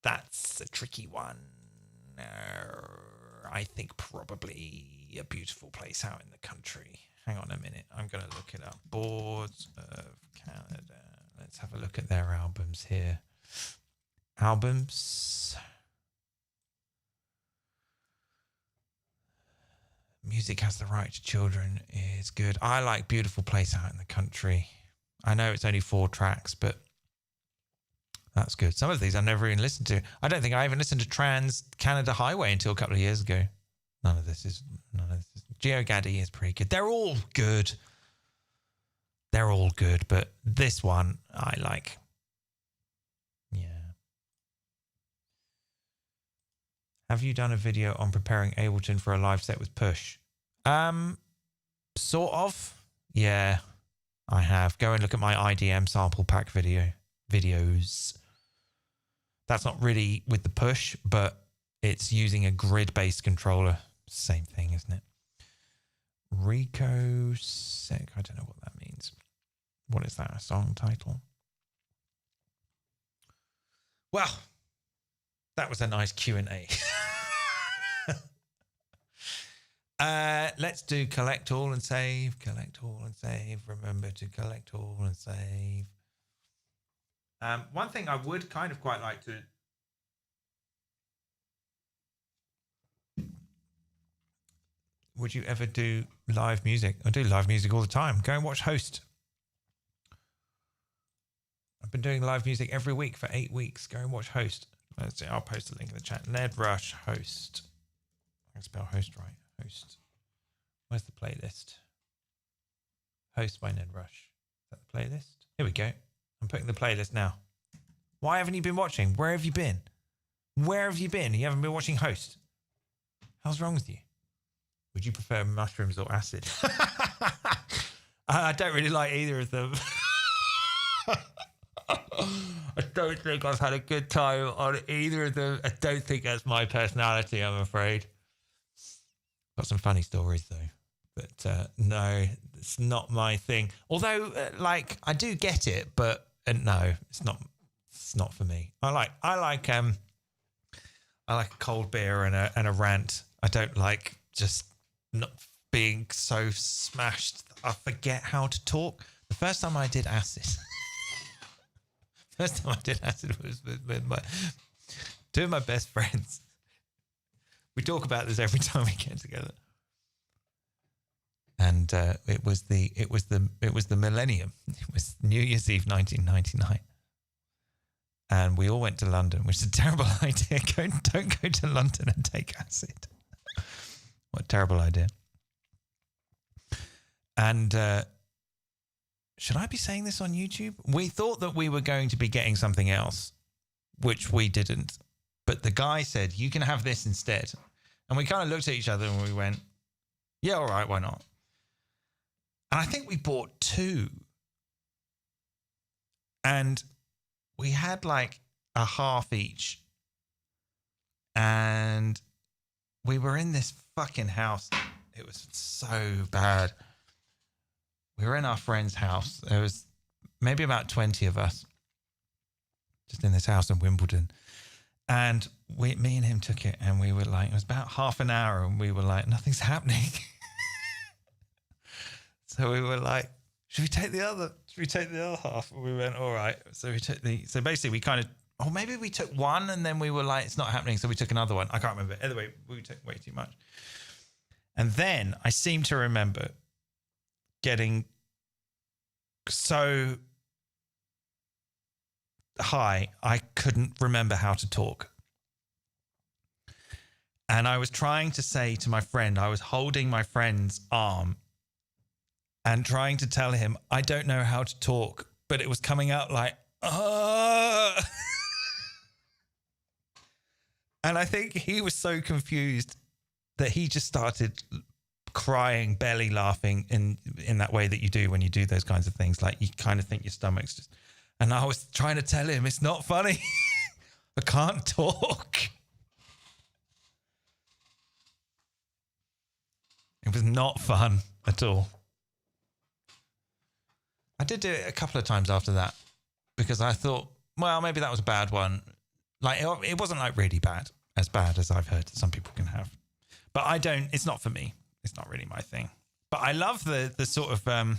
That's a tricky one. I think probably a beautiful place out in the country. Hang on a minute. I'm going to look it up. Boards of Canada. Let's have a look at their albums here. Albums. Music Has the Right to Children is good. I like Beautiful Place Out in the Country. I know it's only 4 tracks, but that's good. Some of these I never even listened to. I don't think I even listened to Trans Canada Highway until a couple of years ago. None of this is. GeoGaddy is pretty good. They're all good. They're all good, but this one I like. Yeah. Have you done a video on preparing Ableton for a live set with Push? Sort of. Yeah, I have. Go and look at my IDM sample pack videos. That's not really with the Push, but it's using a grid-based controller. Same thing, isn't it? Rico Sec. I don't know what that means. What is that? A song title? Well, that was a nice Q&A. Let's do collect all and save. Collect all and save. Remember to collect all and save. One thing I would kind of quite like to... Would you ever do live music? I do live music all the time. Go and watch Host. I've been doing live music every week for 8 weeks. Go and watch Host. Let's see. I'll post a link in the chat. Ned Rush, Host. I can spell Host right. Host. Where's the playlist? Host by Ned Rush. Is that the playlist? Here we go. I'm putting the playlist now. Why haven't you been watching? Where have you been? Where have you been? You haven't been watching Host. How's wrong with you? Would you prefer mushrooms or acid? I don't really like either of them. I don't think I've had a good time on either of them. I don't think that's my personality, I'm afraid. Got some funny stories, though. But no, it's not my thing. Although, I do get it, but no, it's not. It's not for me. I like a cold beer and a rant. I don't like just not being so smashed I forget how to talk. The first time I did acid was with two of my best friends. We talk about this every time we get together. And it was the millennium. It was New Year's Eve 1999. And we all went to London, which is a terrible idea. Don't go to London and take acid. What a terrible idea. And should I be saying this on YouTube? We thought that we were going to be getting something else, which we didn't. But the guy said, you can have this instead. And we kind of looked at each other and we went, yeah, all right, why not? And I think we bought 2. And we had like a half each. And we were in this fucking house. It was so bad. We were in our friend's house. There was maybe about 20 of us, just in this house in Wimbledon. And me and him took it, and we were like, it was about half an hour, and we were like, nothing's happening. So we were like, should we take the other half? And we went, all right. So basically we kind of, or maybe we took one, and then we were like, it's not happening. So we took another one. I can't remember. Anyway, we took way too much. And then I seem to remember getting so high, I couldn't remember how to talk. And I was trying to say to my friend, I was holding my friend's arm and trying to tell him, I don't know how to talk, but it was coming out like, And I think he was so confused that he just started crying, belly laughing in that way that you do when you do those kinds of things. Like you kind of think your stomach's just... And I was trying to tell him, it's not funny. I can't talk. It was not fun at all. I did do it a couple of times after that because I thought, well, maybe that was a bad one. Like it wasn't like really bad as I've heard some people can have. But it's not for me. It's not really my thing. But I love the sort of, I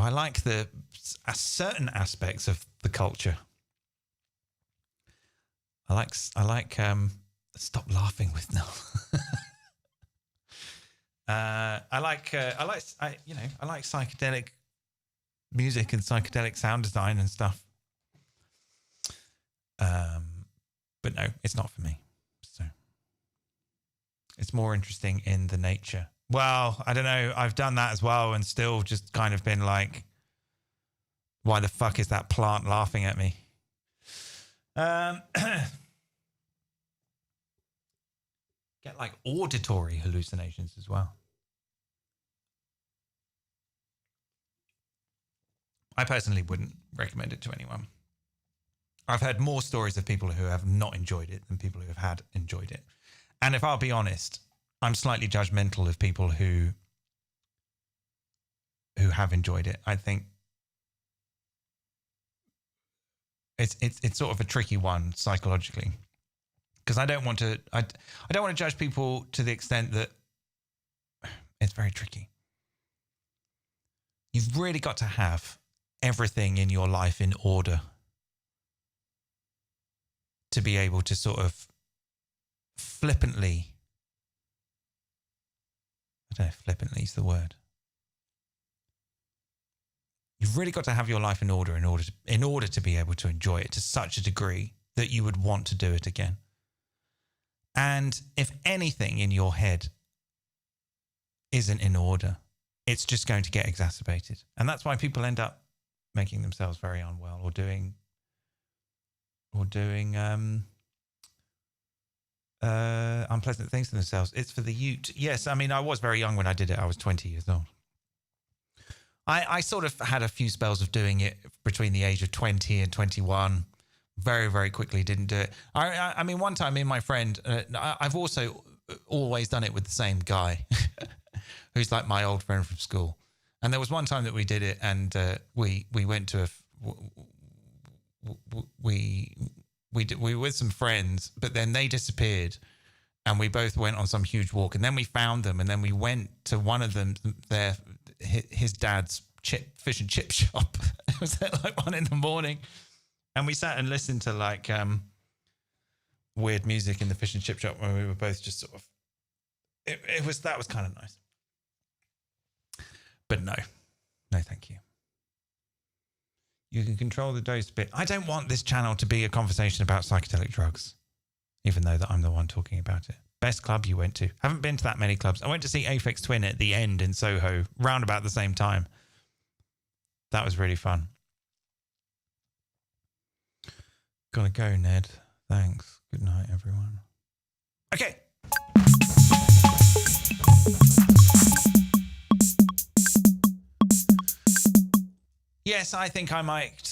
like the certain aspects of the culture. I like stop laughing with Nell. I like psychedelic music and psychedelic sound design and stuff. But no, it's not for me. So it's more interesting in the nature. Well, I don't know. I've done that as well and still just kind of been like, why the fuck is that plant laughing at me? Get like auditory hallucinations as well. I personally wouldn't recommend it to anyone. I've heard more stories of people who have not enjoyed it than people who have enjoyed it. And if I'll be honest, I'm slightly judgmental of people who have enjoyed it. I think it's sort of a tricky one psychologically, because I don't want to judge people to the extent that it's very tricky. You've really got to have everything in your life in order to be able to sort of flippantly, I don't know if flippantly is the word. You've really got to have your life in order in order to be able to enjoy it to such a degree that you would want to do it again. And if anything in your head isn't in order, it's just going to get exacerbated. And that's why people end up making themselves very unwell or doing unpleasant things to themselves. It's for the ute. Yes, I mean, I was very young when I did it. I was 20 years old. I sort of had a few spells of doing it between the age of 20 and 21. Very, very quickly didn't do it. I mean, one time me and my friend, I've also always done it with the same guy who's like my old friend from school. And there was one time that we did it and we went to we were with some friends, but then they disappeared and we both went on some huge walk and then we found them and then we went to one of them, his dad's fish and chip shop. It was at like 1 a.m. and we sat and listened to like weird music in the fish and chip shop where we were both just sort of, that was kind of nice. But no, thank you. You can control the dose a bit. I don't want this channel to be a conversation about psychedelic drugs, even though that I'm the one talking about it. Best club you went to? Haven't been to that many clubs. I went to see Aphex Twin at the End in Soho, round about the same time. That was really fun. Gotta go, Ned. Thanks. Good night, everyone. Okay. yes, I think I might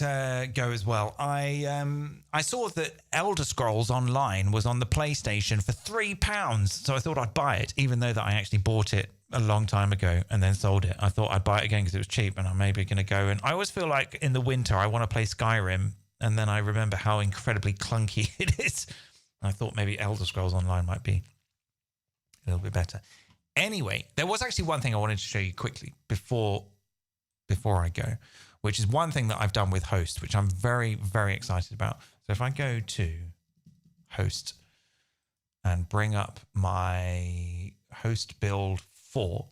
go as well. I saw that Elder Scrolls Online was on the PlayStation for £3, so I thought I'd buy it, even though that I actually bought it a long time ago and then sold it. I thought I'd buy it again because it was cheap, and I'm maybe going to go. And I always feel like in the winter I want to play Skyrim, and then I remember how incredibly clunky it is. I thought maybe Elder Scrolls Online might be a little bit better. Anyway, there was actually one thing I wanted to show you quickly before I go, which is one thing that I've done with Host, which I'm very, very excited about. So if I go to Host and bring up my Host build 4.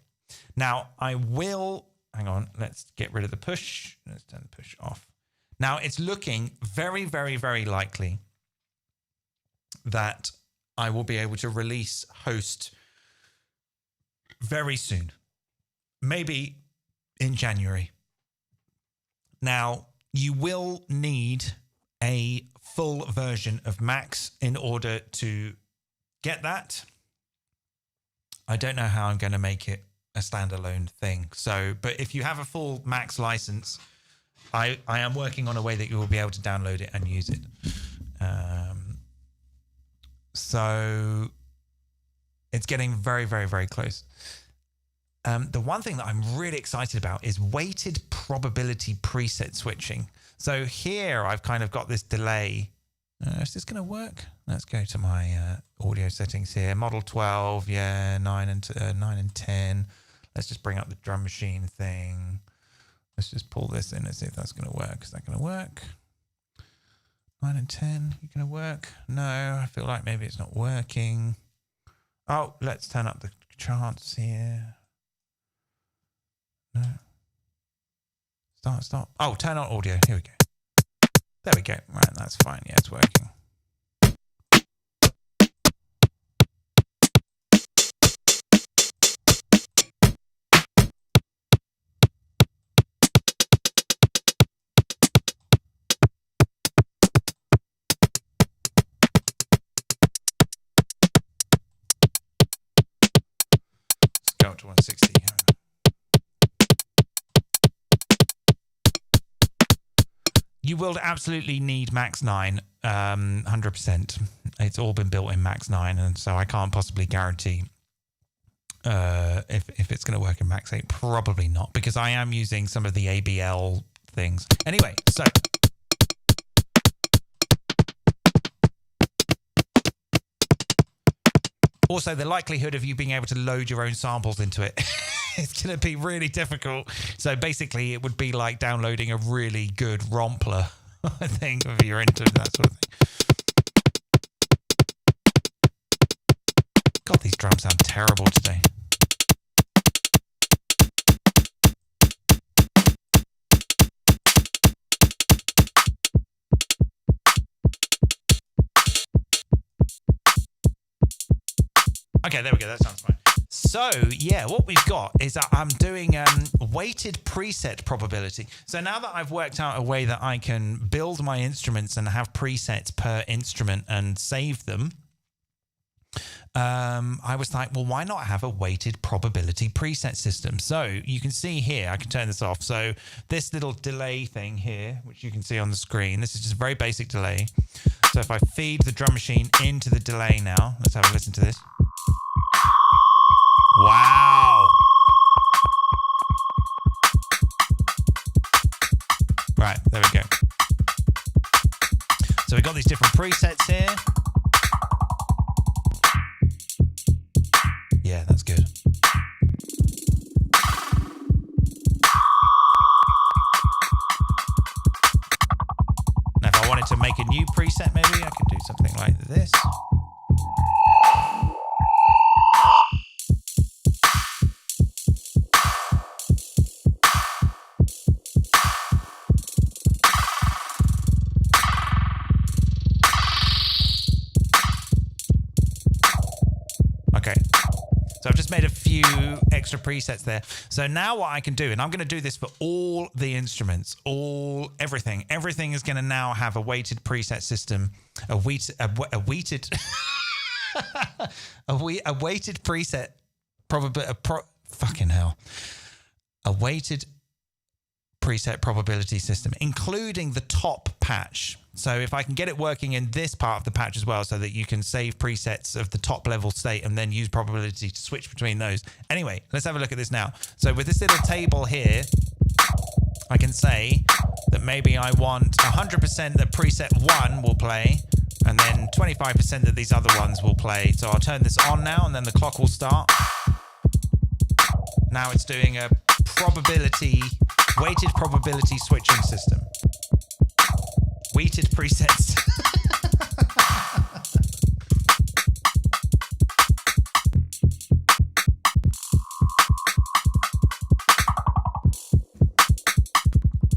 Now I will, hang on, let's get rid of the push. Let's turn the push off. Now it's looking very, very, very likely that I will be able to release Host very soon. Maybe in January. Now, you will need a full version of Max in order to get that. I don't know how I'm going to make it a standalone thing. So, but if you have a full Max license, I am working on a way that you will be able to download it and use it. So it's getting very, very, very close. The one thing that I'm really excited about is weighted probability preset switching. So here I've kind of got this delay. Is this going to work? Let's go to my audio settings here. Model 12, yeah, 9 and 10. Let's just bring up the drum machine thing. Let's just pull this in and see if that's going to work. Is that going to work? 9 and 10, you going to work? No, I feel like maybe it's not working. Oh, let's turn up the charts here. No. Stop. Oh, turn on audio. Here we go. There we go. Right, that's fine. Yeah, it's working. Let's go up to 160. You will absolutely need Max 9, 100%. It's all been built in Max 9, and so I can't possibly guarantee if it's going to work in Max 8. Probably not, because I am using some of the ABL things. Anyway, so also the likelihood of you being able to load your own samples into it. It's going to be really difficult. So basically, it would be like downloading a really good rompler, I think, if you're into that sort of thing. God, these drums sound terrible today. Okay, there we go. That sounds fine. So, yeah, what we've got is that I'm doing weighted preset probability. So now that I've worked out a way that I can build my instruments and have presets per instrument and save them, I was like, well, why not have a weighted probability preset system? So you can see here, I can turn this off. So this little delay thing here, which you can see on the screen, this is just a very basic delay. So if I feed the drum machine into the delay now, let's have a listen to this. Wow. Right, there we go. So we've got these different presets here. Yeah, that's good. Now, if I wanted to make a new preset, maybe I could do something like this. Made a few extra presets there. So now what I can do, and I'm going to do this for all the instruments, everything is going to now have a weighted preset system, a weighted preset, a weighted preset probability system, including the top patch. So if I can get it working in this part of the patch as well, so that you can save presets of the top level state and then use probability to switch between those. Anyway, let's have a look at this now. So with this little table here, I can say that maybe I want 100% that preset 1 will play, and then 25% that these other ones will play. So I'll turn this on now, and then the clock will start. Now it's doing a weighted probability switching system. Weighted presets.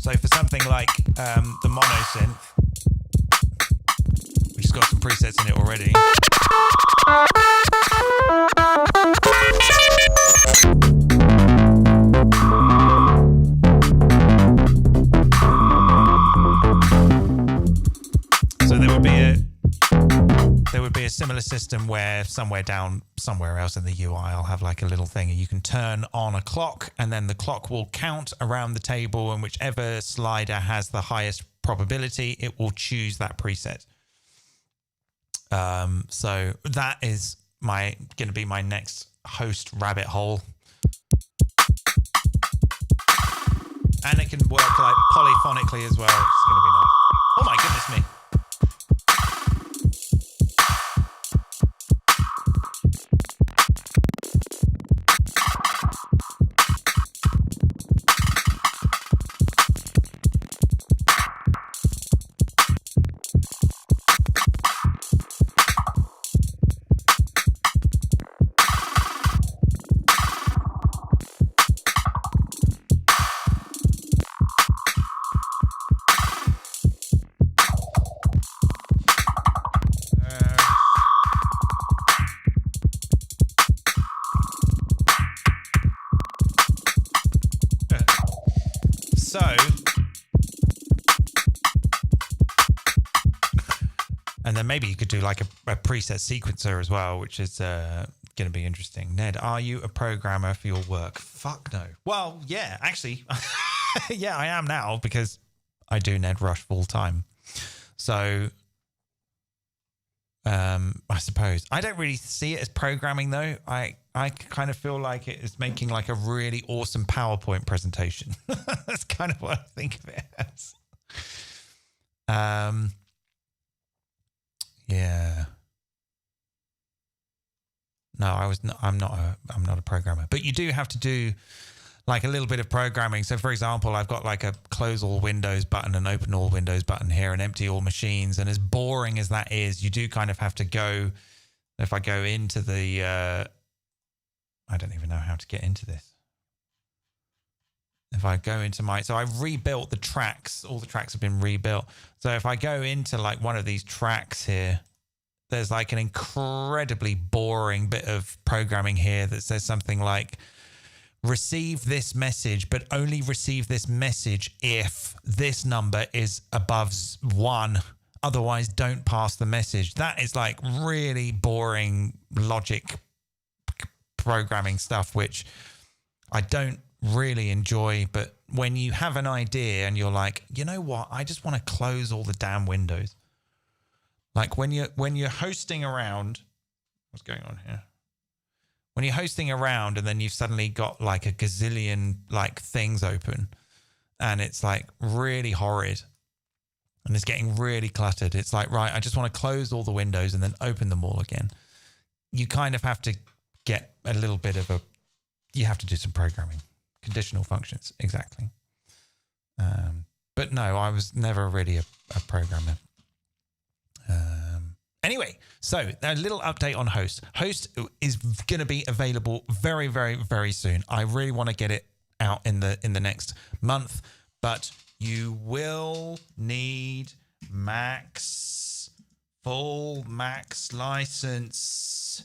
So for something like the mono synth, which has got some presets in it already. So there would be a similar system where somewhere else in the UI, I'll have like a little thing and you can turn on a clock, and then the clock will count around the table, and whichever slider has the highest probability, it will choose that preset. So that is going to be my next host rabbit hole. And it can work like polyphonically as well. It's going to be nice. Oh my goodness me. And then maybe you could do like a preset sequencer as well, which is going to be interesting. Ned, are you a programmer for your work? Fuck no. Well, yeah, actually, yeah, I am now, because I do Ned Rush full time. So I suppose I don't really see it as programming though. I kind of feel like it is making like a really awesome PowerPoint presentation. That's kind of what I think of it as. Yeah. No, I'm not a programmer. But you do have to do like a little bit of programming. So for example, I've got like a close all windows button and open all windows button here and empty all machines. And as boring as that is, you do kind of have to go, if I go into the, I don't even know how to get into this. If I go into so I've rebuilt the tracks, all the tracks have been rebuilt. So if I go into like one of these tracks here, there's like an incredibly boring bit of programming here that says something like, receive this message, but only receive this message if this number is above 1. Otherwise, don't pass the message. That is like really boring logic programming stuff, which I don't really enjoy. But when you have an idea and you're like, you know what, I just want to close all the damn windows. Like when you're hosting around, what's going on here? When you're hosting around and then you've suddenly got like a gazillion like things open, and it's like really horrid and it's getting really cluttered. It's like, right, I just want to close all the windows and then open them all again. You kind of have to get a little bit of you have to do some programming. Conditional functions, exactly. But no, I was never really a programmer. Anyway, so a little update on Host. Host is going to be available very, very, very soon. I really want to get it out in the next month, but you will need full max license.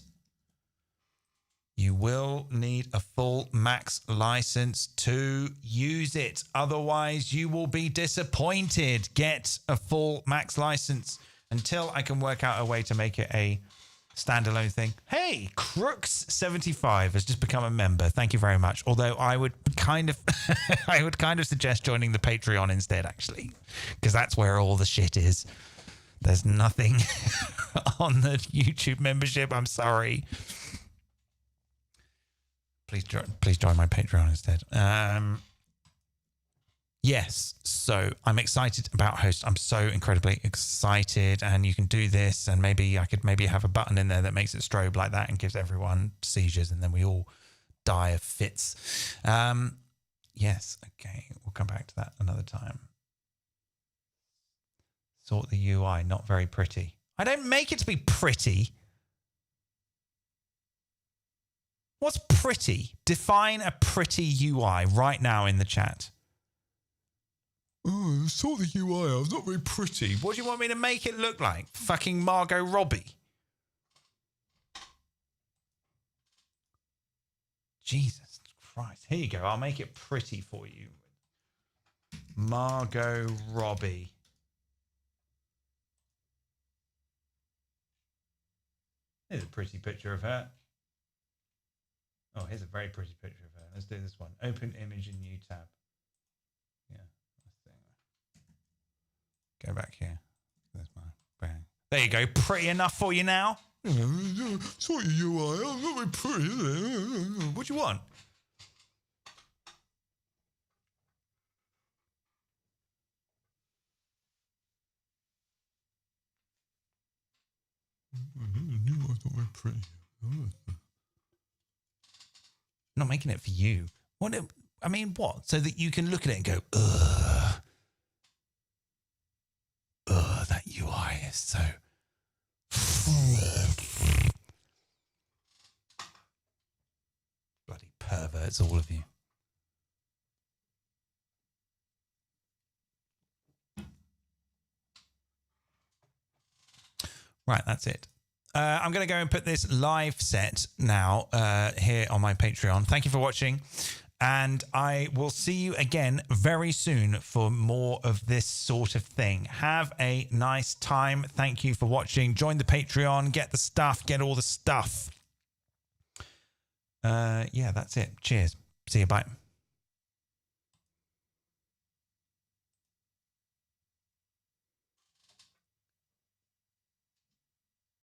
You will need a full max license to use it. Otherwise, you will be disappointed. Get a full max license until I can work out a way to make it a standalone thing. Hey, Crooks75 has just become a member. Thank you very much. Although I would kind of, I would kind of suggest joining the Patreon instead, actually, because that's where all the shit is. There's nothing on the YouTube membership. I'm sorry. Please join my Patreon instead. Yes, so I'm excited about Host. I'm so incredibly excited, and you can do this, and maybe I could have a button in there that makes it strobe like that and gives everyone seizures, and then we all die of fits. Yes, okay, we'll come back to that another time. Sort the UI, not very pretty. I don't make it to be pretty. What's pretty? Define a pretty UI right now in the chat. Oh, sort the UI. I was not very pretty. What do you want me to make it look like? Fucking Margot Robbie. Jesus Christ. Here you go. I'll make it pretty for you. Margot Robbie. Here's a pretty picture of her. Oh, here's a very pretty picture of her. Let's do this one. Open image in new tab. Yeah. Go back here. There's my bang. There you go. Pretty enough for you now? Sort your UI. I'm not very pretty, is it? What do you want? Not very pretty. Not making it for you. What? I mean, what? So that you can look at it and go, ugh. Ugh, that UI is so... Bloody perverts, all of you. Right, that's it. I'm going to go and put this live set now here on my Patreon. Thank you for watching. And I will see you again very soon for more of this sort of thing. Have a nice time. Thank you for watching. Join the Patreon. Get the stuff. Get all the stuff. Yeah, that's it. Cheers. See you. Bye.